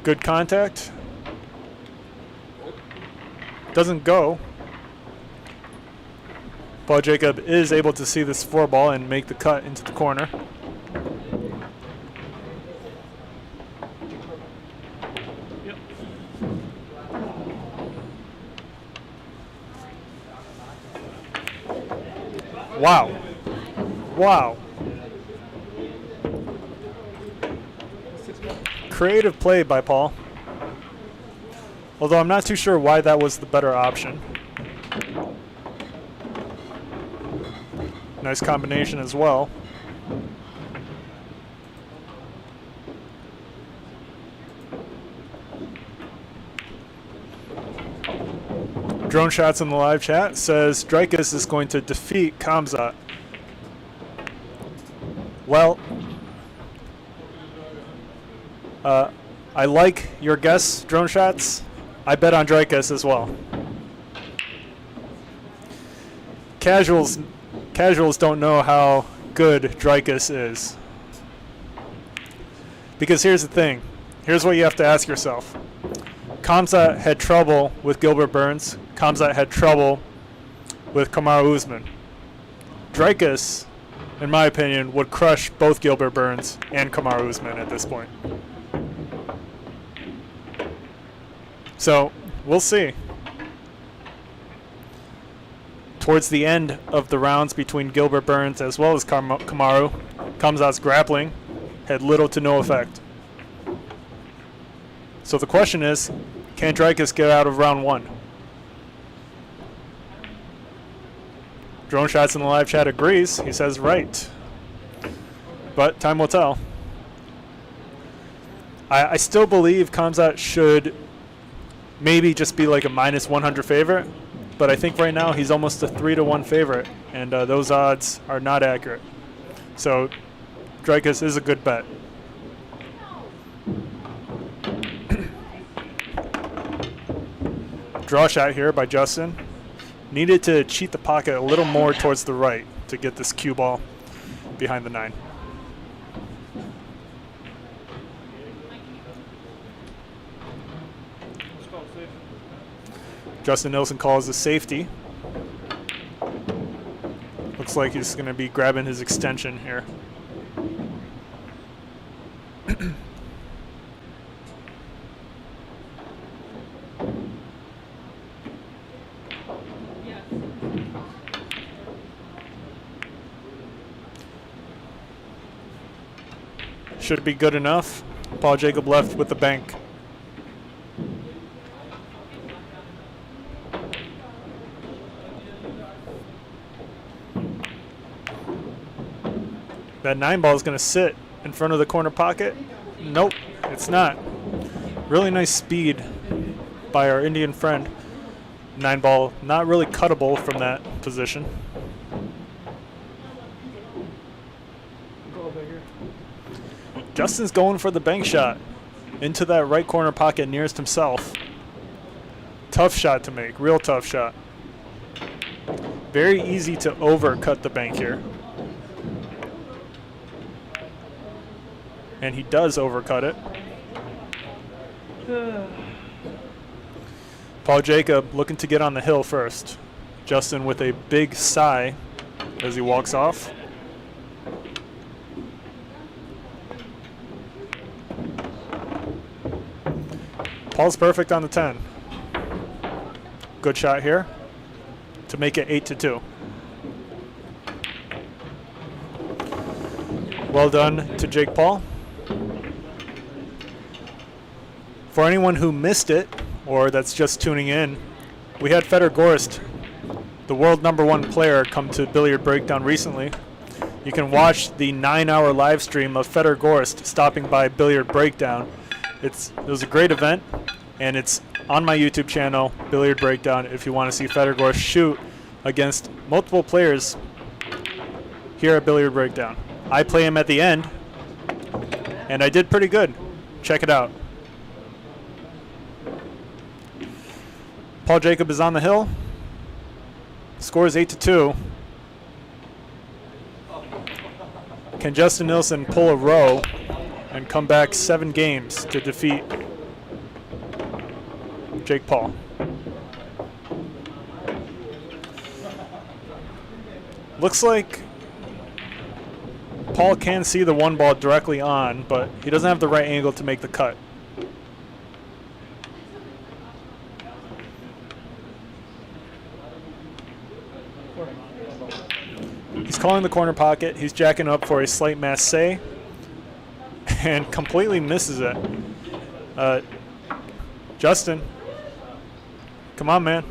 Good contact. Doesn't go. Paul Jacob is able to see this 4 ball and make the cut into the corner. Yep. Wow. Wow. Creative play by Paul. Although I'm not too sure why that was the better option. Nice combination as well. Drone Shots in the live chat says Dreykus is going to defeat Khamzat. Well, I like your guess, Drone Shots. I bet on Dreykus as well. Casuals don't know how good Dreykus is. Because here's the thing. Here's what you have to ask yourself. Khamzat had trouble with Gilbert Burns. Khamzat had trouble with Kamaru Usman. Dreykus, in my opinion, would crush both Gilbert Burns and Kamaru Usman at this point. So, we'll see. Towards the end of the rounds between Gilbert Burns as well as Kamaru, Khamzat's grappling had little to no effect. So the question is, can Dreykus get out of round 1? Drone Shots in the live chat agrees. He says right. But time will tell. I still believe Khamzat should maybe just be like a minus 100 favorite. But I think right now he's almost a 3-1 favorite. And those odds are not accurate. So Dreykus is a good bet. Draw shot here by Justin. Needed to cheat the pocket a little more towards the right to get this cue ball behind the 9. Justin Nilsson calls a safety. Looks like he's going to be grabbing his extension here. Should be good enough. Paul Jacob left with the bank. That 9 ball is going to sit in front of the corner pocket. Nope, it's not. Really nice speed by our Indian friend. 9 ball, not really cuttable from that position. Go over here. Justin's going for the bank shot into that right corner pocket nearest himself. Tough shot to make, real tough shot. Very easy to overcut the bank here. And he does overcut it. Paul Jacob looking to get on the hill first. Justin with a big sigh as he walks off. Paul's perfect on the 10. Good shot here to make it 8-2. Well done to Jake Paul. For anyone who missed it, or that's just tuning in, we had Fedor Gorst, the world #1 player, come to Billiard Breakdown recently. You can watch the 9-hour live stream of Fedor Gorst stopping by Billiard Breakdown. It was a great event, and it's on my YouTube channel, Billiard Breakdown, if you want to see Fedor Gorst shoot against multiple players here at Billiard Breakdown. I play him at the end, and I did pretty good. Check it out. Paul Jacob is on the hill. Score is 8-2. Can Justin Nilsson pull a row and come back 7 games to defeat Jake Paul? Looks like Paul can see the 1 ball directly on, but he doesn't have the right angle to make the cut. He's calling the corner pocket. He's jacking up for a slight masse and completely misses it. Justin, come on, man.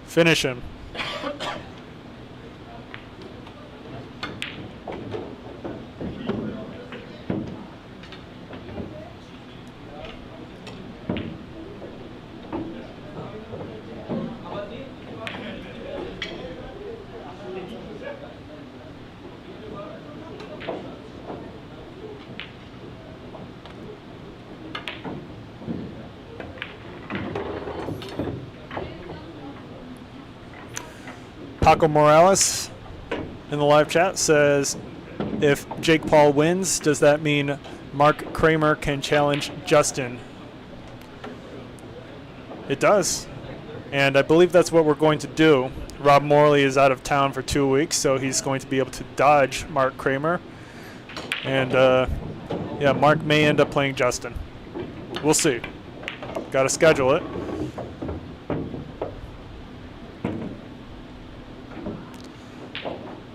Finish him. Paco Morales in the live chat says, if Jake Paul wins, does that mean Mark Kramer can challenge Justin? It does. And I believe that's what we're going to do. Rob Morley is out of town for 2 weeks, so he's going to be able to dodge Mark Kramer. And, yeah, Mark may end up playing Justin. We'll see. Got to schedule it.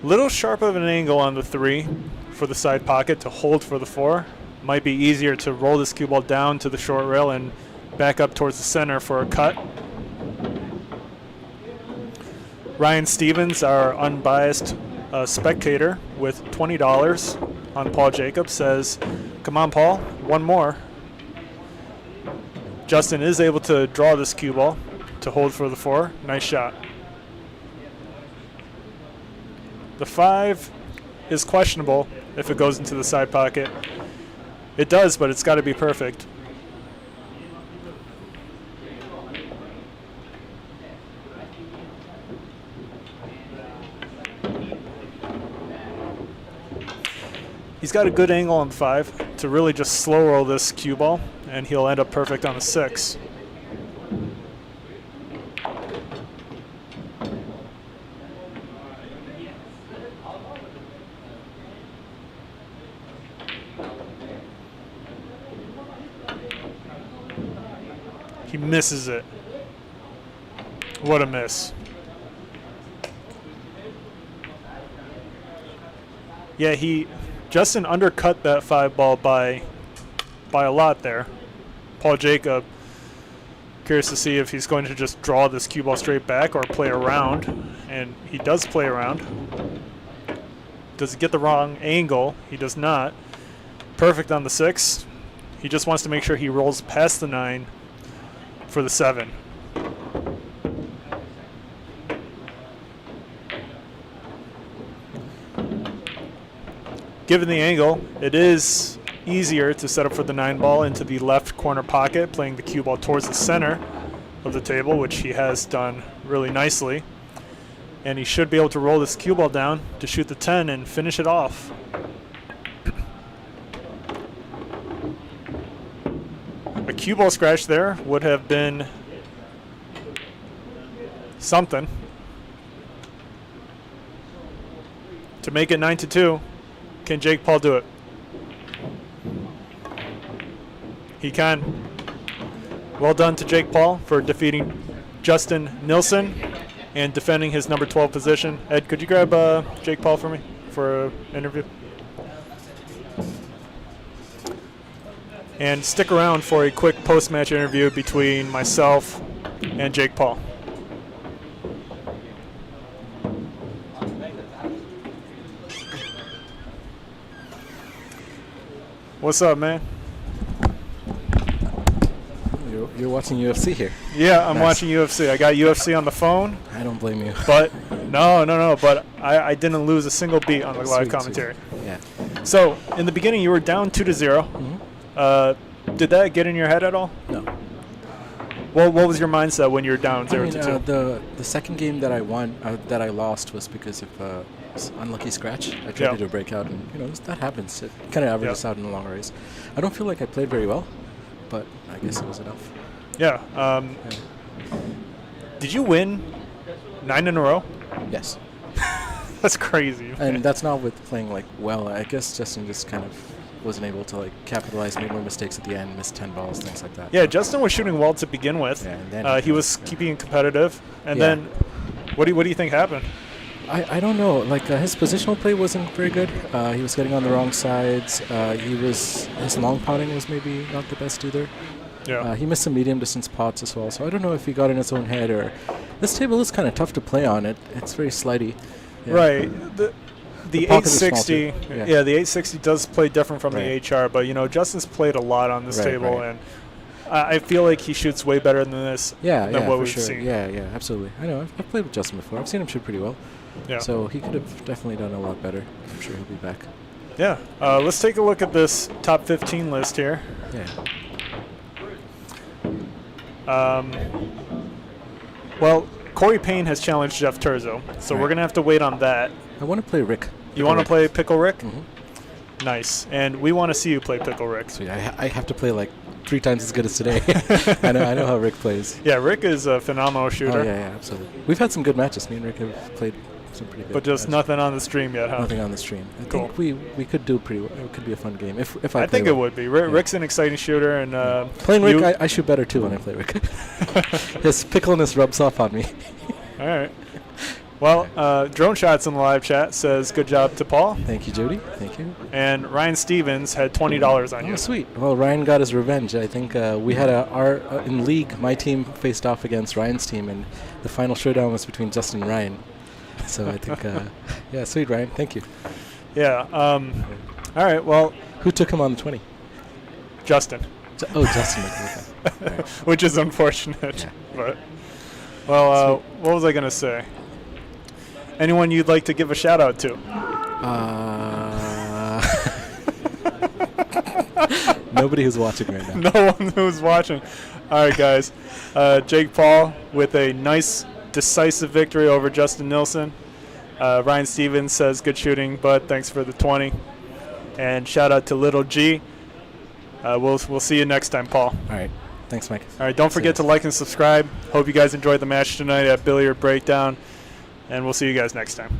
Little sharp of an angle on the 3 for the side pocket to hold for the 4. Might be easier to roll this cue ball down to the short rail and back up towards the center for a cut. Ryan Stevens, our unbiased spectator with $20 on Paul Jacob, says, come on, Paul, 1 more. Justin is able to draw this cue ball to hold for the 4. Nice shot. The 5 is questionable if it goes into the side pocket. It does, but it's got to be perfect. He's got a good angle on the 5 to really just slow roll this cue ball, and he'll end up perfect on the 6. He misses it. What a miss. Yeah, Justin undercut that 5 ball by a lot there. Paul Jacob, curious to see if he's going to just draw this cue ball straight back or play around. And he does play around. Does he get the wrong angle? He does not. Perfect on the 6. He just wants to make sure he rolls past the 9 for the 7. Given the angle, it is easier to set up for the 9 ball into the left corner pocket, playing the cue ball towards the center of the table, which he has done really nicely. And he should be able to roll this cue ball down to shoot the 10 and finish it off. A cue ball scratch there would have been something. To make it 9-2, can Jake Paul do it? He can. Well done to Jake Paul for defeating Justin Nilsson and defending his number 12 position. Ed, could you grab Jake Paul for me for an interview? And stick around for a quick post-match interview between myself and Jake Paul. What's up, man? You're watching UFC here. Yeah, I'm Nice. watching UFC. I got UFC on the phone, I don't blame you. but no. But I didn't lose a single beat on the live Sweet, commentary. sweet. Yeah. So in the beginning, you were down 2-0. Mm-hmm. Did that get in your head at all? No. What was your mindset when you were down 0-2? The second game that I won, that I lost, was because of unlucky scratch. I tried to do a breakout, and that happens. It kind of averages out in the long race. I don't feel like I played very well, but I guess it was enough. Yeah. Did you win 9 in a row? Yes. That's crazy. And that's not with playing well. I guess Justin just kind of wasn't able to capitalize, made more mistakes at the end, missed 10 balls, things like that. Yeah, Justin was shooting well to begin with. Yeah, and then he was keeping it competitive. And then, what do you think happened? I don't know. His positional play wasn't very good. He was getting on the wrong sides. His long potting was maybe not the best either. Yeah. He missed some medium distance pots as well. So I don't know if he got in his own head or. This table is kind of tough to play on. It's very slidey. Yeah. Right. The pocket is small 860, too. the 860 does play different from the HR, but Justin's played a lot on this table, and I feel like he shoots way better than this. Than what we've seen. Yeah, absolutely. I know. I've played with Justin before. I've seen him shoot pretty well. Yeah. So he could have definitely done a lot better. I'm sure he'll be back. Yeah. Let's take a look at this top 15 list here. Yeah. Well, Corey Payne has challenged Jeff Turzo, so we're going to have to wait on that. I want to play Rick. You want to play Pickle Rick? Mm-hmm. Nice. And we want to see you play Pickle Rick. Sweet. I have to play 3 times as good as today. I know how Rick plays. Yeah, Rick is a phenomenal shooter. Oh, yeah, absolutely. We've had some good matches. Me and Rick have played some pretty good But just matches. nothing on the stream yet, huh? Nothing on the stream. I think we could do pretty well. It could be a fun game if I think well. it would be. Rick's an exciting shooter. And playing Rick, I shoot better too when I play Rick. His pickleness rubs off on me. All right. Well, Drone Shots in the live chat says good job to Paul. Thank you, Jody. Thank you. And Ryan Stevens had $20 on you. Oh, sweet. Well, Ryan got his revenge. I think we had in league, my team faced off against Ryan's team, and the final showdown was between Justin and Ryan. So I think, sweet, Ryan. Thank you. Yeah. All right. Well, who took him on the 20? Justin. Justin. Okay. Right. Which is unfortunate. Yeah. But what was I gonna say? Anyone you'd like to give a shout out to? Nobody who's watching right now. No one who's watching. All right, guys. Jake Paul with a nice, decisive victory over Justin Nilsson. Ryan Stevens says, good shooting, bud. Thanks for the 20. And shout out to Little G. We'll see you next time, Paul. All right. Thanks, Mike. All right. Don't forget to like and subscribe. Hope you guys enjoyed the match tonight at Billiard Breakdown. And we'll see you guys next time.